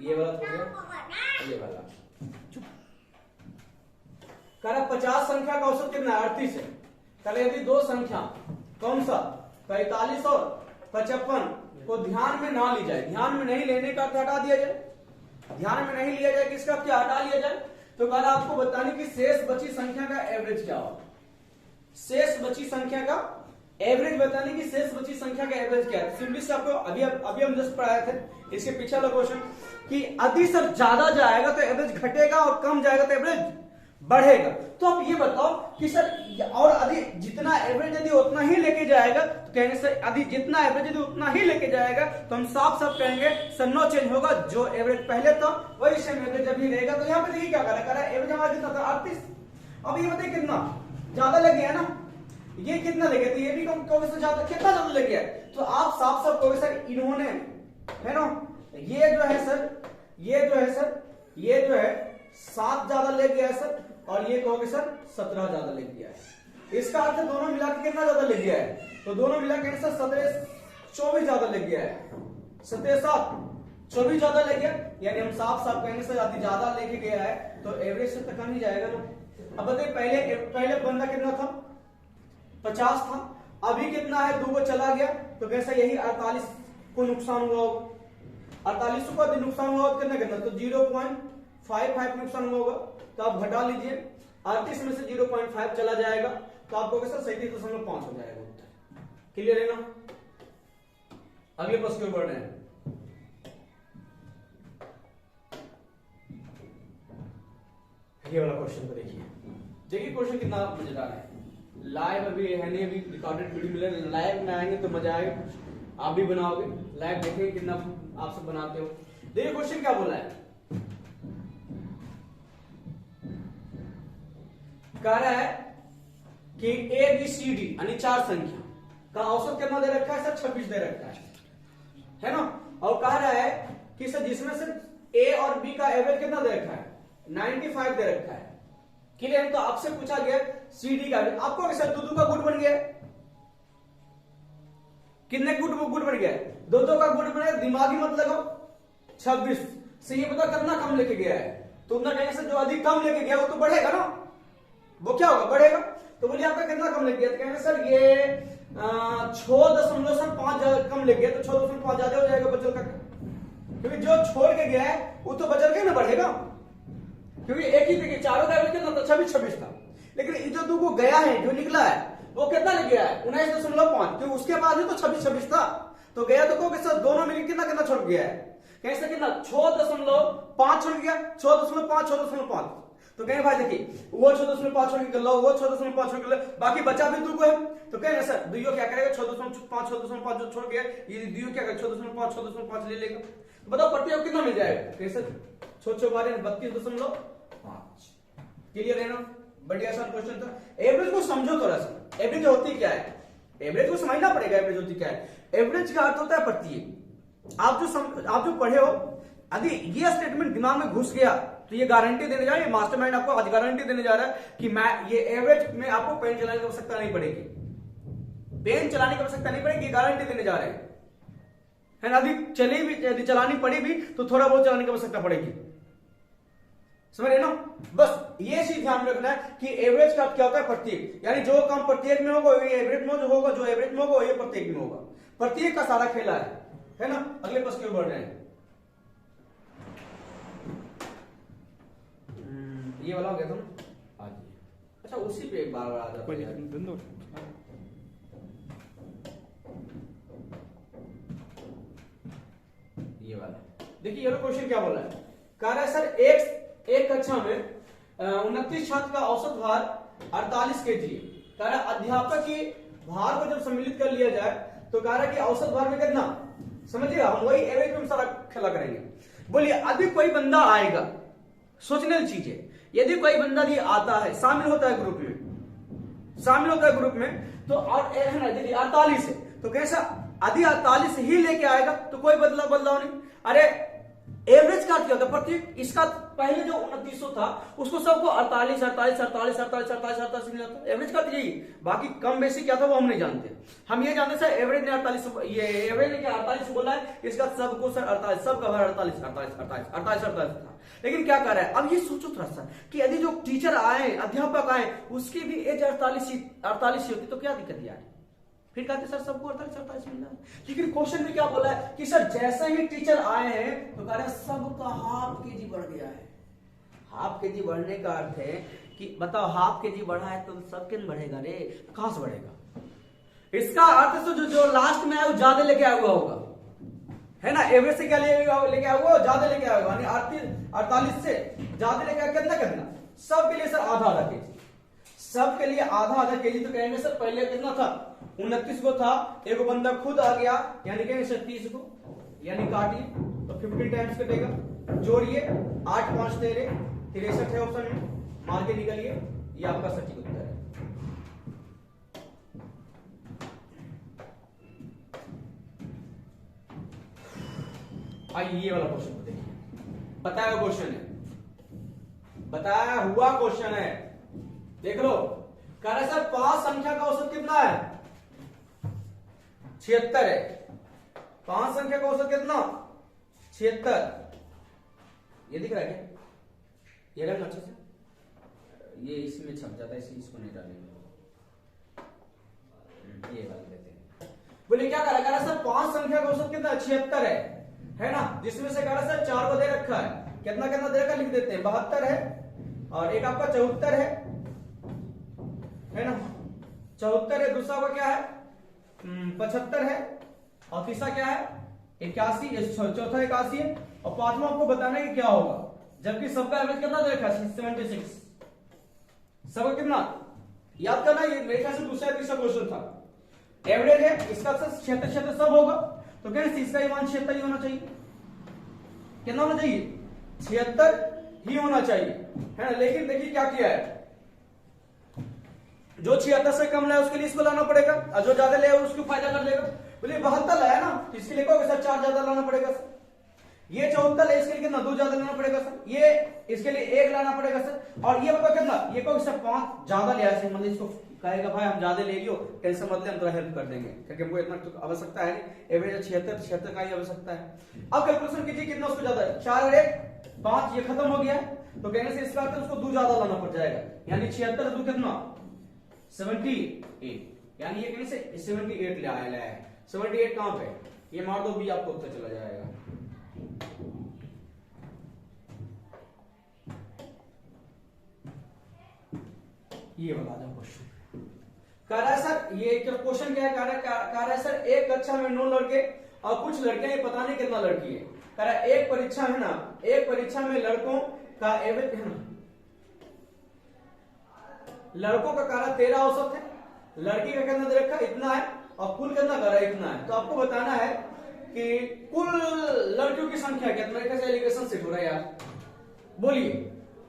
ये वाला हो गया, ये वाला कह 50 संख्या का औसत कितना है, 38 है। कल यदि दो संख्या कौन सा 45 और 55 को ध्यान में ना ली जाए, ध्यान में नहीं लेने का अर्थ हटा दिया जाए, ध्यान में नहीं लिया जाए किसका क्या हटा लिया जाए, तो कल आपको बताने की शेष बची संख्या का एवरेज क्या हो, शेष बची संख्या का एवरेज बताने की, शेष बची संख्या का एवरेज क्या है। सिंपली से आपको अभी हम जस्ट पढ़ाए थे इसके पीछे वाला क्वेश्चन कि यदि सर ज्यादा जाएगा तो एवरेज घटेगा और कम जाएगा तो एवरेज बढ़ेगा। तो आप ये बताओ कि सर और अधिक जितना एवरेज यदि उतना ही लेके जाएगा, तो कहेंगे सर यदि जितना एवरेज यदि उतना ही लेके जाएगा, तो हम साफ साफ कहेंगे सर नो चेंज होगा, जो एवरेज पहले था वही सेम एवरेज अभी रहेगा। तो यहाँ पे देखिए क्या करा एवरेज हमारा कितना था 38, अब ये बताइए कितना ज्यादा लग गया ना, ये कितना लगे, तो ये भी कहोगे सर ज्यादा, कितना ज्यादा लग गया, तो आप साफ साफ कहोगे सर इन्होंने, है ना, ये जो है सर, ये जो है 7 ज्यादा ले गया है सर, और ये कहोगे सर 17 ज्यादा ले गया है। इसका अर्थ दोनों मिला के कितना ज्यादा ले गया है, तो दोनों मिला के सर 24 ज्यादा ले गया है, 24 ज्यादा ले गया, यानी हम साफ साफ कहेंगे सर यदि ज्यादा लेके गया है तो एवरेज से तक नहीं जाएगा ना। अब बताइए पहले बंदा कितना था 50 था, अभी कितना है, 2 को चला गया, तो कैसा यही 48 को नुकसान हुआ होगा, 48 को यदि नुकसान हुआ कितना, तो 0.55 नुकसान हुआ होगा, तो आप घटा लीजिए 38 में से 0.5 चला जाएगा, तो आपको कैसा 37.5 हो जाएगा उत्तर। क्लियर है ना। अगले प्रश्न की ओर बढ़ रहे हैं, ये वाला क्वेश्चन को देखिए क्वेश्चन कितना मजेदार है। लाइव अभी है नहीं, अभी रिकॉर्डेड वीडियो मिले, लाइव में आएंगे तो मजा आएगा, आप भी बनाओगे, लाइव देखेंगे कितना आप सब बनाते हो। देखिए क्वेश्चन क्या बोला है, कह रहा है कि ए बी सी डी यानी 4 संख्या का औसत कितना दे रखा है सर, 26 दे रखा है ना, और कह रहा है कि सर जिसमें से ए और बी का एवरेज कितना दे रखा है, 95 दे रखा है। क्लियर। तो आपसे पूछा गया सी डी का, आपको सर 2 का गुट बन गया, कितने गुट बन गया, 2 का गुट बन गया, दिमागी मत लगाओ, 26 से ये पता कितना कम लेके गया है, तो उतना कहेंगे सर जो अधिक कम लेके गया वो तो बढ़ेगा ना, वो क्या होगा बढ़ेगा, तो बोलिए आपका कितना कम लग गया, तो कहेंगे सर ये 6.5 कम लग गया, तो 6.5 ज्यादा हो जाएगा बचल का, क्योंकि जो छोड़ के गया है वो तो बचल के ना बढ़ेगा, क्योंकि एक ही देखिए चारों का एवरेज कितना था 26 था, लेकिन जो 2 को गया है जो निकला है वो कितना लग गया है 19.5, क्योंकि उसके बाद ही तो 26 था, तो गया तो कहोगे सर दोनों मिलकर कितना छोड़ गया है, कैसे कितना 6.5 छोड़ गया, 6.5, तो कहें भाई देखिए वो 6.5 छोड़ के लो, वो 6.5 छोड़ के लो, बाकी बचा भी 2 को है, तो कहें सर दुइयो क्या करेगा 6.5 जो छोड़ गया ये दुइयो क्या करेगा 6.5 ले लेगा, तो बताओ प्रत्येक कितना मिल जाएगा, कैसे 32.5। क्लियर है ना, बढ़िया आसान क्वेश्चन था। एवरेज को समझो थोड़ा सा, एवरेज होती क्या है, एवरेज को समझना पड़ेगा, एवरेज होती क्या है, एवरेज का अर्थ होता है प्रत्येक। आप जो पढ़े हो यदि ये स्टेटमेंट दिमाग में घुस गया तो ये गारंटी देने जा रहा है, मास्टरमाइंड आपको आज गारंटी देने जा रहा है कि मैं ये एवरेज में आपको पेन चलाने की आवश्यकता नहीं पड़ेगी, पेन चलाने की आवश्यकता नहीं पड़ेगी, गारंटी देने जा रहे हैं, है ना। अभी चली भी, यदि चलानी पड़ी भी तो थोड़ा बहुत चलाने की आवश्यकता पड़ेगी, समझ रहे ना। बस ये चीज ध्यान रखना है कि एवरेज का क्या होता है, प्रत्येक, यानी जो काम प्रत्येक में होगा ये एवरेज में होगा, जो एवरेज में होगा ये प्रत्येक में होगा। प्रत्येक का सारा खेला है ना। अगले प्रश्न की ओर बढ़ रहे हैं। ये वाला हो गया था ना आज। अच्छा उसी पे एक बार आ जाता है। ये वाला देखिए, ये क्वेश्चन क्या बोला है, कह रहा है सर एक कक्षा में 29 छात्र का औसत भार 48 kg। कह रहा है अध्यापक की भार को जब सम्मिलित कर लिया जाए तो कह रहा है कि औसत भार में कितना, समझिएगा हम वही एवरेज में सारा खेला करेंगे। बोलिए अभी कोई बंदा आएगा, सोचने वाली चीज है, यदि कोई बंदा भी आता है, शामिल होता है ग्रुप में, तो और है ना यदि 48 है तो कैसा, यदि 48 ही लेके आएगा तो कोई बदलाव नहीं। अरे एवरेज का क्या होता है, प्रत्येक इसका पहले जो 2900 था उसको सबको 48 मिला था, एवरेज का यही। बाकी कम बेसी क्या था वो हम नहीं जानते, हम ये जानते सर एवरेज ने 48, ये एवरेज ने क्या 48 बोला है, इसका सबको सर 48, सबका भार 48 था। लेकिन क्या कर रहा है, अब ये सोचो थोड़ा सा कि यदि जो टीचर आए, अध्यापक आए, उसकी भी एज 48 होती तो क्या दिक्कत यार, फिर कहते सर सबको 48 मिल रहा है। लेकिन क्वेश्चन में क्या बोला है कि सर जैसे ही टीचर आए हैं तो कह रहे हैं सबका हाफ केजी बढ़ गया है। हाफ केजी बढ़ने का अर्थ है कि बताओ हाफ केजी बढ़ा है तो सबके बढ़ेगा रे, कहां से बढ़ेगा। इसका अर्थ तो जो लास्ट में है वो ज्यादा लेके आया हुआ होगा, है ना। एवरेज से क्या लेके आया हुआ, ज्यादा लेके आया हुआ, यानी 48 से ज्यादा लेके आया कितना, सबके लिए सर आधा केजी, सबके लिए आधा केजी। तो कहेंगे सर पहले कितना था, 29 को था, एक बंदा खुद आ गया, यानी कहेंगे सर 30 को, यानी काटिए तो 15 टाइम्स कटेगा, जोड़िए 8 5 13 63 है ऑप्शन में, मार के निकलिए, ये आपका सटीक उत्तर है। आइए ये वाला क्वेश्चन को देखिए, बताया हुआ क्वेश्चन है, देख लो। कह रहा है सर 5 संख्या का औसत कितना है, 76 है। 5 संख्या का औसत कितना, 76। ये दिख रहा है क्या, ये रंग अच्छे से, ये इसमें छप जाता है इसलिए इसको नहीं डालेंगे, ये वाला देते हैं। बोले क्या कह रहा है सर 5 संख्या का औसत कितना, 76 है ना। जिसमें से कह रहा है सर 4 को दे रखा है, कितना दे रखा लिख देते हैं, 72 है, और एक आपका 74 है ना, 74 है, दूसरा का क्या है 75 है, और तीसरा क्या है 81, चौथा 81 है, और पांचवा आपको बताना है कि क्या होगा, जबकि सबका एवरेज कितना दे रखा है 76। सबका कितना याद करना, ये मेरे ख्याल से दूसरा तीसरा क्वेश्चन था। एवरेज है इसका 76 सब होगा, तो कहते इसका ही मान 76 ही होना चाहिए। कितना होना चाहिए, 76 ही होना चाहिए, है ना। लेकिन देखिए क्या किया है, जो 76 से कम लाए उसके लिए इसको लाना पड़ेगा, और जो ज्यादा ले उसको फायदा कर देगा। बोलिए 72 लाया ना, तो इसके लिए सर 4 ज्यादा लाना पड़ेगा सर। ये 74 है, इसके लिए कितना 2 ज्यादा लाना पड़ेगा सर। ये इसके लिए 1 लाना पड़ेगा सर। और ये बताओ कितना, ये को सर 5 ज्यादा ले आए, मतलब इसको कहेगा भाई हम ज्यादा ले लियो, टेंशन मत ले, हम थोड़ा हेल्प कर देंगे, क्योंकि हमको इतना तो आवश्यकता है नहीं, एवरेज 76 का ही आवश्यकता है। अब कैलकुलेशन कीजिए कितना उसको ज्यादा है, 4 और 1 5, ये खत्म हो गया है, तो कहने से इसका अर्थ उसको 2 ज्यादा लाना पड़ जाएगा, यानी 76 2 कितना 78, यानी ये कहने से 78 ले आया है। 78 कहां पे, ये मार दो भी, आपको उत्तर चला जाएगा। ये वाला क्वेश्चन कह रहा है सर, ये क्वेश्चन क्या है, कह रहा है सर एक कक्षा में 9 लड़के और कुछ लड़कियां, ये पता नहीं कितना लड़की है। कह रहा है एक परीक्षा है ना, एक परीक्षा में लड़कों का एवरेज है ना, लड़कों का कह रहा 13 औसत है, लड़की का कितना दे रखा इतना है, और कुल कितना कह रहा है इतना है। तो आपको बताना है कि कुल लड़कियों की संख्या कितना, कैसे एलिगेशन सेट हो रहा है यार, बोलिए।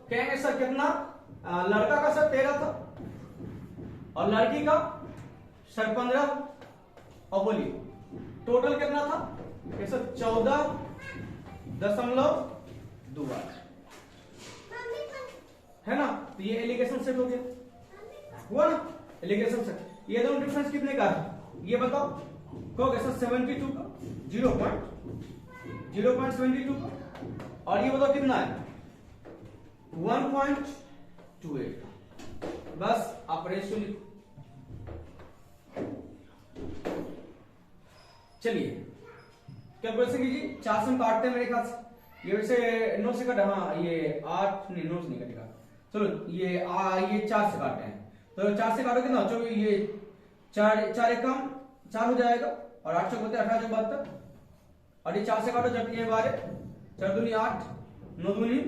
कहेंगे सर कितना, लड़का का सर 13 था और लड़की का सर 15, और बोलिए टोटल कितना था, सर 14.28 है ना। तो ये एलिगेशन सेट हो गया, हुआ ना एलिगेशन सेट। ये दोनों डिफरेंस कितने का है ये बताओ, कहोगे सर 72 का 0.72 का, और ये बताओ कितना है 1.28। बस आप रेशियो लिखो। चलिए कैलकुलेशन कीजिए, 4 से हम काटते हैं मेरे ख्याल से, ये वैसे 9 से कट, हाँ ये 8 नहीं 9 से नहीं कटेगा, चलो ये 4 से काटते हैं, तो 4 से काटो कितना, चलो ये 4 एक कम 4 हो जाएगा, और 8 चौक होते 18 72, और ये 4 से काटो जब ये 12, 4 दूनी 8, 9 दूनी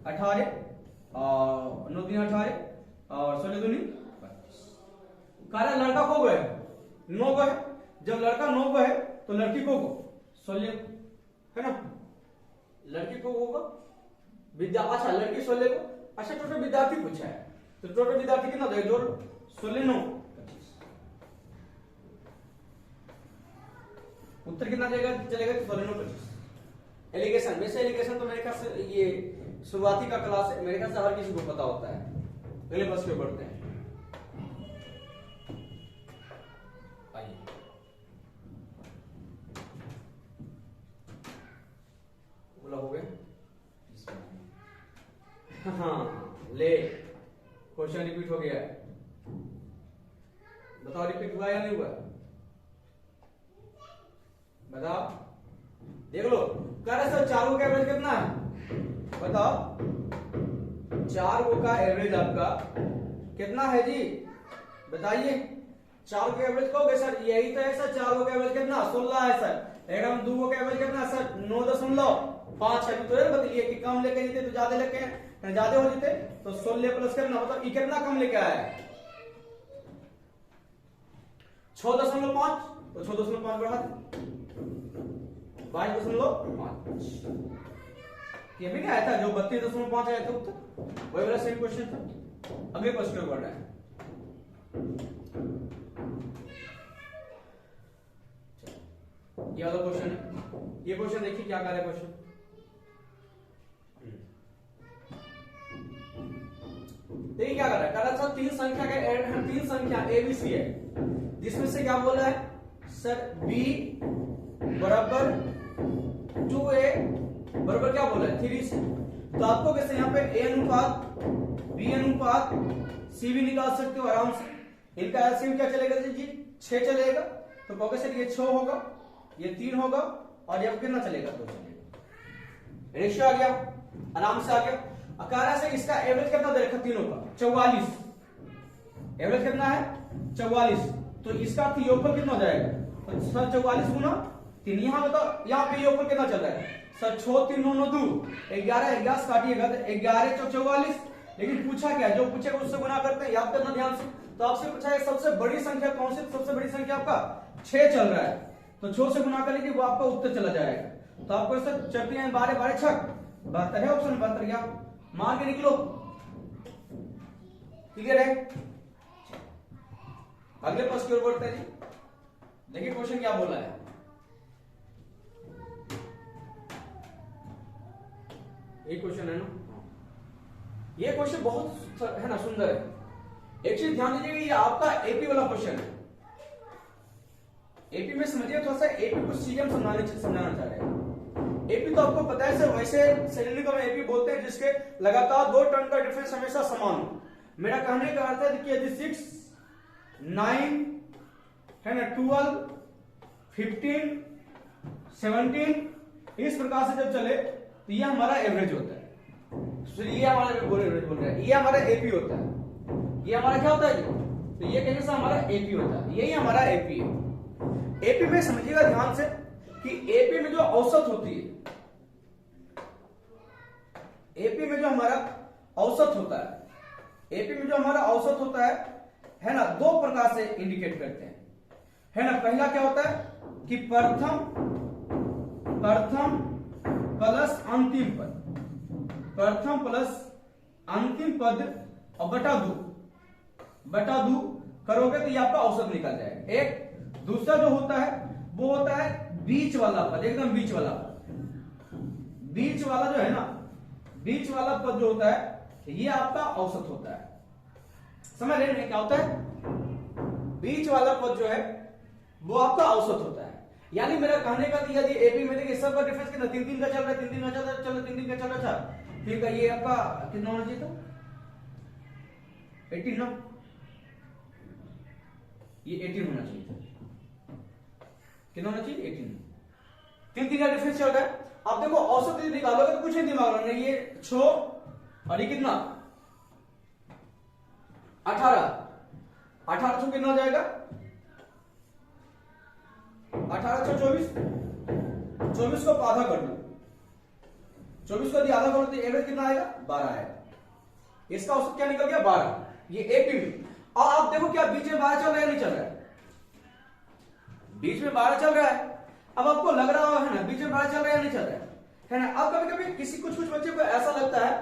18, और 9 दूनी 18, और 16 दूनी 25। कारण लड़का को है 9 को है, जब लड़का 9 को है तो लड़की को 16 है ना, लड़की को होगा विद्या, अच्छा लड़की 16 को, अच्छा टोटल विद्यार्थी पूछा है, तो टोटल विद्यार्थी कितना देगा, जोड़ 16 9 25, उत्तर कितना जाएगा चलेगा 16 9 25। एलिगेशन, वैसे एलिगेशन तो मेरे ख्याल से ये शुरुआती का क्लास है, मेरे ख्याल से हर किसी को पता होता है। अगले बस पे बढ़ते हैं, आइए बोला हो गया, हाँ ले क्वेश्चन रिपीट हो गया है, बताओ रिपीट हुआ या नहीं हुआ, बताओ, देख लो। कह रहे सर 4 का एवरेज कितना है, बताओ 4 का एवरेज आपका कितना है जी, बताइए। 4 का एवरेज कहोगे सर यही तो है सर, 4 का एवरेज कितना 16 है सर, एकदम 2 का एवरेज कितना सर 9.5 है, तो बताइए कि कम लेके जीते तो ज्यादा लेके ज्यादा हो जीते, तो 16 प्लस करना मतलब ये कितना कम लेके आया है 6.5, तो 6.5 बढ़ा दे 22.5, ये भी नहीं आया था जो 32.5 आया था उत्तर, वही वाला सेम क्वेश्चन था। अगले क्वेश्चन बढ़ रहा है, ये वाला क्वेश्चन है, ये क्वेश्चन देखिए क्या कर रहा है क्वेश्चन, देखिए क्या कर रहा है, कह रहा सर 3 संख्या का 3 संख्या एबीसी है, जिसमें से क्या बोला है सर बी बराबर 2a बराबर क्या बोला है 3c, तो आपको कैसे यहाँ पे a अनुपात b अनुपात c भी निकाल सकते हो आराम से, इनका एलसीएम क्या चलेगा जी 6 चलेगा, तो कहोगे सर ये 6 होगा, ये 3 होगा, और ये कितना चलेगा 2 चलेगा, रेशियो आ गया आराम से आ गया। अकारा से इसका एवरेज कितना दे रखा तीनों का 44, एवरेज कितना है 44, तो इसका योगफल कितना हो जाएगा, तो सर 44 गुना 3, यहाँ बताओ यहाँ पे योगफल कितना चल रहा है सर 6 3 9 2 11 11 काटिएगा तो 11 चौक 44, लेकिन पूछा क्या जो पूछेगा उससे गुना करते हैं, याद करना ध्यान से। तो आपसे पूछा है सबसे बड़ी संख्या कौन सी, सबसे बड़ी संख्या आपका 6 चल रहा है, तो 6 से गुना करेंगे वो आपका उत्तर चला जाएगा। तो आपको सर चलते हैं 12 12 6 72 है ऑप्शन 72, क्या मार के निकलो, क्लियर है। अगले प्रश्न की ओर बढ़ते हैं जी, देखिए क्वेश्चन क्या बोला है, ये क्वेश्चन है ना, ये क्वेश्चन बहुत है ना सुंदर है, एक चीज ध्यान दीजिएगा ये आपका एपी वाला क्वेश्चन है, एपी में समझिए थोड़ा सा, एपी को सीएम समझाना चाह रहे हैं। एपी तो आपको पता है सर, वैसे सैलरी को एपी बोलते हैं जिसके लगातार 2 टर्म का डिफरेंस हमेशा समान हो। मेरा कहने का अर्थ है कि यदि 6 9 है ना 12 15 17 इस प्रकार से जब चले तो ये हमारा एवरेज होता है, तो ये हमारा एवरेज बोल रहा है, ये हमारा एपी होता है, ये हमारा क्या होता है जी, तो ये कहने से हमारा एपी होता है, यही हमारा एपी है। एपी में समझिएगा ध्यान से कि एपी में जो औसत होती है, एपी में जो हमारा औसत होता है, एपी में जो हमारा औसत होता है ना 2 प्रकार से इंडिकेट करते हैं, है ना। पहला क्या होता है कि प्रथम प्लस अंतिम पद, प्रथम प्लस अंतिम पद और बटा दो करोगे तो ये आपका औसत निकल जाएगा। एक दूसरा जो होता है वो होता है बीच वाला पद, एकदम बीच वाला पद, बीच वाला जो है ना, बीच वाला पद जो होता है ये आपका औसत होता है। समझ रहे हैं क्या होता है बीच वाला पद जो है वो आपका औसत होता है। यानी मेरा कहने का यदि एपी में देखिए सबका डिफरेंस कितना 3-3 का चल रहा है, 3-3 का चल रहा है, चलो 3-3 का चल रहा था, फिर का ये आपका कितना होना चाहिए था 18 ना, ये 18 होना चाहिए था, कितना होना चाहिए 18, 3-3 का डिफरेंस चल रहा है। अब देखो औसत यदि निकालोगे तो कुछ नहीं दिमाग रखना, ये 6 और ये कितना 18, 18 से कितना हो जाएगा 18 से 24, 24 को आधा कर दो, 24 को यदि आधा करो तो एवरेज कितना आएगा 12 आएगा। इसका औसत क्या निकल गया 12, ये एपी में। और आप देखो क्या बीच में 12 चल रहा है नहीं चल रहा है, बीच में 12 चल रहा है। अब आपको लग रहा है ना बीच में 12 चल रहा है नहीं चल रहा है ना। अब कभी कभी किसी कुछ बच्चे को ऐसा लगता है,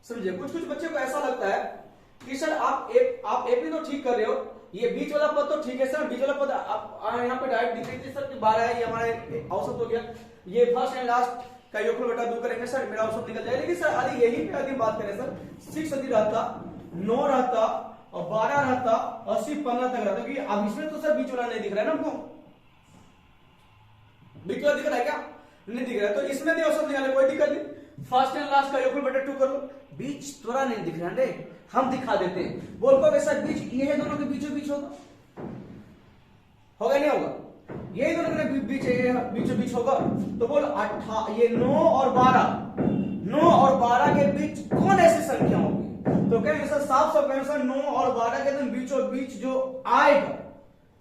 समझिए कुछ बच्चे को ऐसा लगता है कि सर आप एपी तो ठीक कर रहे हो, ये बीच वाला पद तो ठीक है सर, बीच वाला पद आप यहाँ पे डायरेक्ट दिख रही थी सर कि 12 है, ये हमारे औसत हो गया, ये फर्स्ट एंड लास्ट का योगफल बटा 2 करेंगे सर मेरा औसत निकल जाएगा। लेकिन सर यदि यही पे यदि बात करें सर 6 यदि रहता, 9 रहता और 12 रहता और सिर्फ 15 तक रहता, क्योंकि अब इसमें तो सर बीच वाला नहीं दिख रहा है ना हमको, बीच वाला दिख रहा है क्या नहीं दिख रहा है, तो इसमें भी औसत निकाले कोई दिक्कत नहीं, फर्स्ट एंड लास्ट का योगफल बटा 2 कर लो। बीच थोड़ा नहीं दिख रहा है, हम दिखा देते हैं, बोल को सर बीच ये है दोनों के बीचों बीच होगा नहीं होगा, यही दोनों के बीचों बीच होगा, तो बोल 8 ये 9 और 12 के बीच कौन ऐसी संख्या होगी, तो कहेंगे सर साफ साफ कहेंगे सर 9 और 12 के बीचों बीच जो आएगा,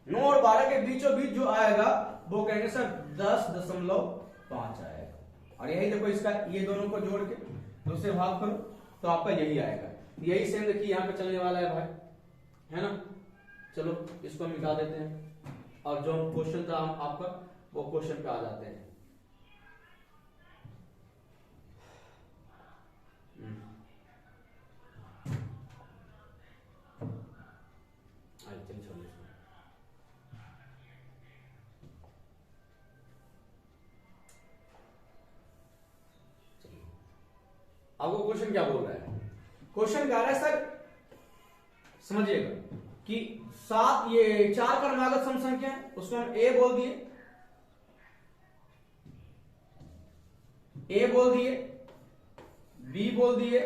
9 और 12 के बीचों बीच जो आएगा वो कहेंगे सर 10.5 आएगा। और यही देखो इसका ये दोनों को जोड़ के 2 से भाग करो तो आपका यही आएगा, यही सेम देखिए यहाँ पे चलने वाला है भाई, है ना। चलो इसको मिटा देते हैं और जो क्वेश्चन था आपका वो क्वेश्चन पे आ जाते हैं। आपको क्वेश्चन क्या बोल रहा है, क्वेश्चन कह रहा है सर समझिएगा कि 4 क्रमागत सम संख्या है, उसको हम ए बोल दिए, बी बोल दिए,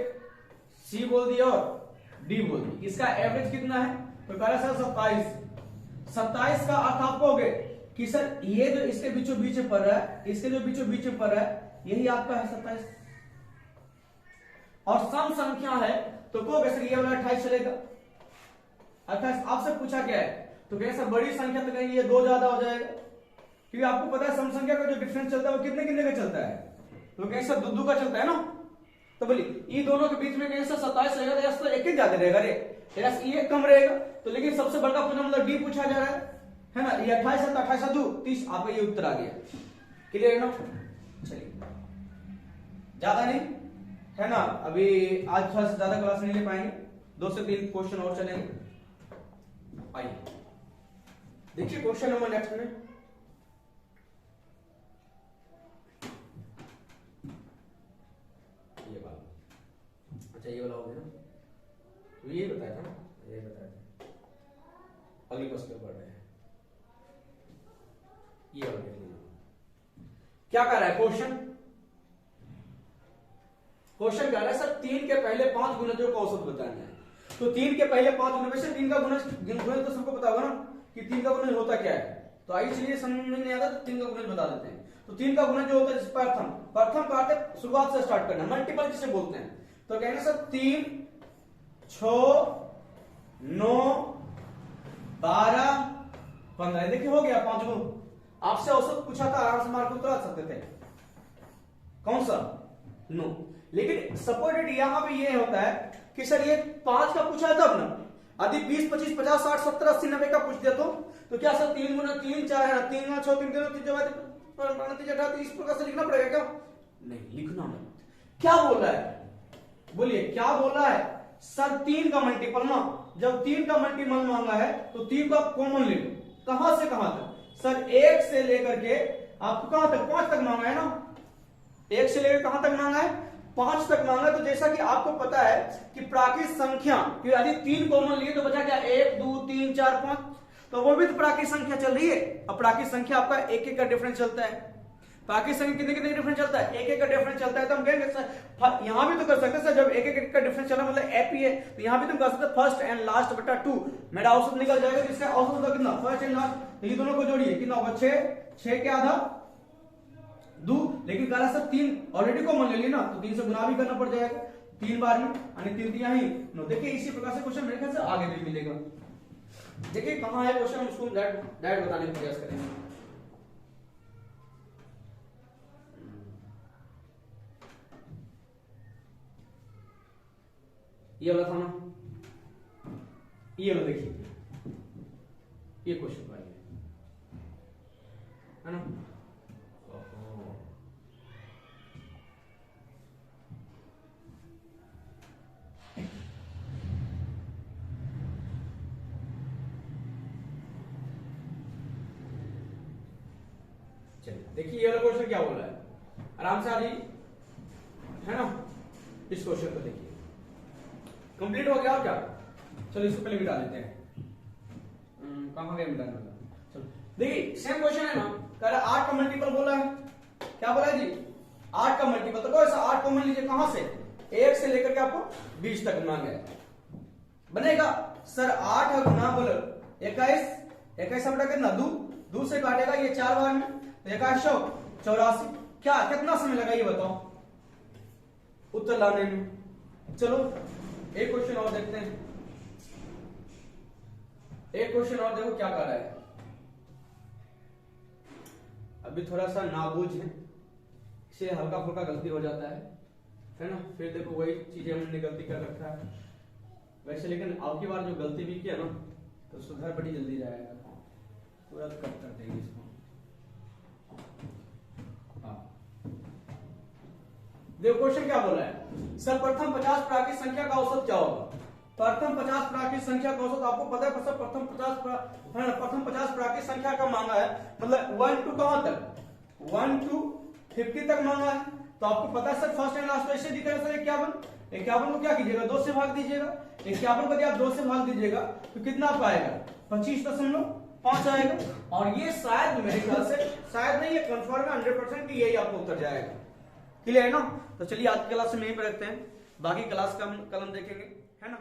सी बोल दिए और डी बोल दिए। इसका एवरेज कितना है तो कह रहा है सर 27 का अर्थ आपको हो गए कि सर ये जो इसके बीचों बीच पड़ रहा है, इसके जो बीचों बीच पड़ रहा है यही आपका है 27, और सम संख्या है तो को कैसे ये वाला 28 चलेगा। 28 आपसे पूछा क्या है तो कैसे बड़ी संख्या तो कहेंगे ये 2 ज्यादा हो जाएगा, क्योंकि आपको पता है सम संख्या का जो डिफरेंस चलता है वो कितने कितने का चलता है, तो कैसे 2 का चलता है ना। तो बोलिए ये दोनों के बीच में कैसे 27 रहेगा तो एक ही ज्यादा रहेगा रे, ये कम रहेगा। तो लेकिन सबसे बड़का पूछना मतलब डी पूछा जा रहा है ना, ये 28 है तो 28 2 30, आपका ये उत्तर आ गया, क्लियर है ना। चलिए ज्यादा नहीं है ना, अभी आज थोड़ा सा ज्यादा क्लास नहीं ले पाएंगे, 2 से 3 क्वेश्चन और चलेंगे। आइए देखिए क्वेश्चन नंबर नेक्स्ट में, ये वाला, अच्छा ये वाला हो गया ना, तो ये बताया था, अगली क्वेश्चन पढ़ रहे हैं, ये वाला देख लीजिए क्या कर रहा है क्वेश्चन कह रहा है सर 3 के पहले 5 गुणजों का औसत बताना है। तो 3 के पहले 5 गुणज में से 3 का गुणज तो सबको पता होगा ना कि 3 का गुणज होता क्या है, तो आइए चलिए समझ में नहीं आता तो 3 का गुणज बता देते हैं। तो 3 का गुणज जो होता है प्रथम का अर्थ शुरुआत से स्टार्ट करना, मल्टीपल जिसे बोलते हैं, तो कहेंगे सर 3 6 9 12 15, देखिए हो गया 5 गुण। आपसे औसत पूछा था आराम से मार्क उतरा सकते थे, कौन सा 9, लेकिन सपोर्टेड यहां पे ये होता है कि सर ये 5 का पूछा है तब ना, यदि 20 25 50 60 70 80 90 का पूछ दिया तो क्या सर 3 गुना 3 4 है 3 गुना 6 3 3 इस प्रकार से लिखना पड़ेगा क्या, नहीं लिखना मत। क्या बोल रहा है बोलिए, क्या बोल रहा है सर 3 का मल्टीपल ना, जब 3 का मल्टीपल मांगा है तो 3 का कॉमन ले लो, कहां से कहां तक सर 1 से लेकर के आपको कहां तक 5 तक मांगा है ना, 1 से लेकर कहां तक मांगा है 5 तक मांगा। तो जैसा कि आपको पता है कि प्राकृत संख्या यदि 3 कॉमन लिए तो बचा क्या 1 2 3 4 5, तो वो भी तो प्राकृतिक संख्या चल रही है। अब प्राकृतिक संख्या आपका एक का डिफरेंस चलता है, प्राकृतिक संख्या कितने कितने डिफरेंस चलता है, एक का डिफरेंस चलता है। तो हम कहेंगे सर यहां भी तो कर सकते हैं सर, जब एक का डिफरेंस चला मतलब एपी है, तो यहां भी तुम कर सकते हैं फर्स्ट एंड लास्ट बटा 2, मेरा औसत निकल जाएगा। जिसका औसत होगा कितना, फर्स्ट एंड लास्ट, ये दोनों को जोड़िए कितना होगा 6, 6 के आधा 2, लेकिन करा सर 3 ऑलरेडी कॉमन ले ली ना, तो 3 से गुना भी करना पड़ जाएगा 3 बार में, यानी 3 दिया ही 9। देखिए इसी प्रकार से क्वेश्चन मेरे ख्याल से आगे भी मिलेगा। देखिए कहां है क्वेश्चन, उसको डायरेक्ट बताने का प्रयास करेंगे। ये वाला था ना, ये वाला देखिए, ये क्वेश्चन भाई है ना। चलिए देखिए ये वाला क्वेश्चन क्या बोल रहा है, आराम से आ जाइए, है ना। इस क्वेश्चन को देखिए, कंप्लीट हो गया और क्या, चलो इसको पहले मिटा देते हैं। कहां गया मिटाना, चलो देखिए सेम क्वेश्चन है ना, कह रहा 8 का मल्टीपल बोला है, क्या बोला है जी 8 का मल्टीपल, तो ऐसा 8 कॉमन लीजिए, कहां से 1 से लेकर के आपको 20 तक मांगा है, बनेगा सर 8 गुना बोलो 21, 21 बटा कितना 2 से काटेगा ये 4 बार में, तो 81 84, क्या कितना समय लगा ये बताओ उत्तर लाने में। चलो एक क्वेश्चन और देखते हैं, एक क्वेश्चन और देखो क्या कर रहा है। अभी थोड़ा सा नाबूझ है, इसे हल्का फुल्का गलती हो जाता है ना, फिर देखो वही चीजें हमने गलती कर रखा है वैसे, लेकिन अब की बार जो गलती भी किया ना तो सुधार बड़ी जल्दी जाएगा, तुरंत कट कर देंगे इसको। देखो क्वेश्चन क्या बोला है, सर प्रथम 50 प्राकृतिक संख्या का औसत क्या होगा। प्रथम 50 प्राकृतिक संख्या का औसत आपको पता है, प्रथम 50 प्राकृतिक संख्या का मांगा है, मतलब 1 to कहां तक 1 to 50 तक मांगा है। तो आपको पता है सर फर्स्ट एंड लास्ट तो ऐसे दिख रहा है सर 51 को क्या कीजिएगा 2 से भाग दीजिएगा, 51 को यदि आप 2 से भाग दीजिएगा तो कितना आपका आएगा 25.5 आएगा। और ये शायद मेरे ख्याल से, शायद नहीं ये कंफर्म है 100% कि यही आपको उत्तर जाएगा। क्लियर है ना। तो चलिए आज की क्लास में यहीं पर रखते हैं, बाकी क्लास का हम कल हम देखेंगे, है ना।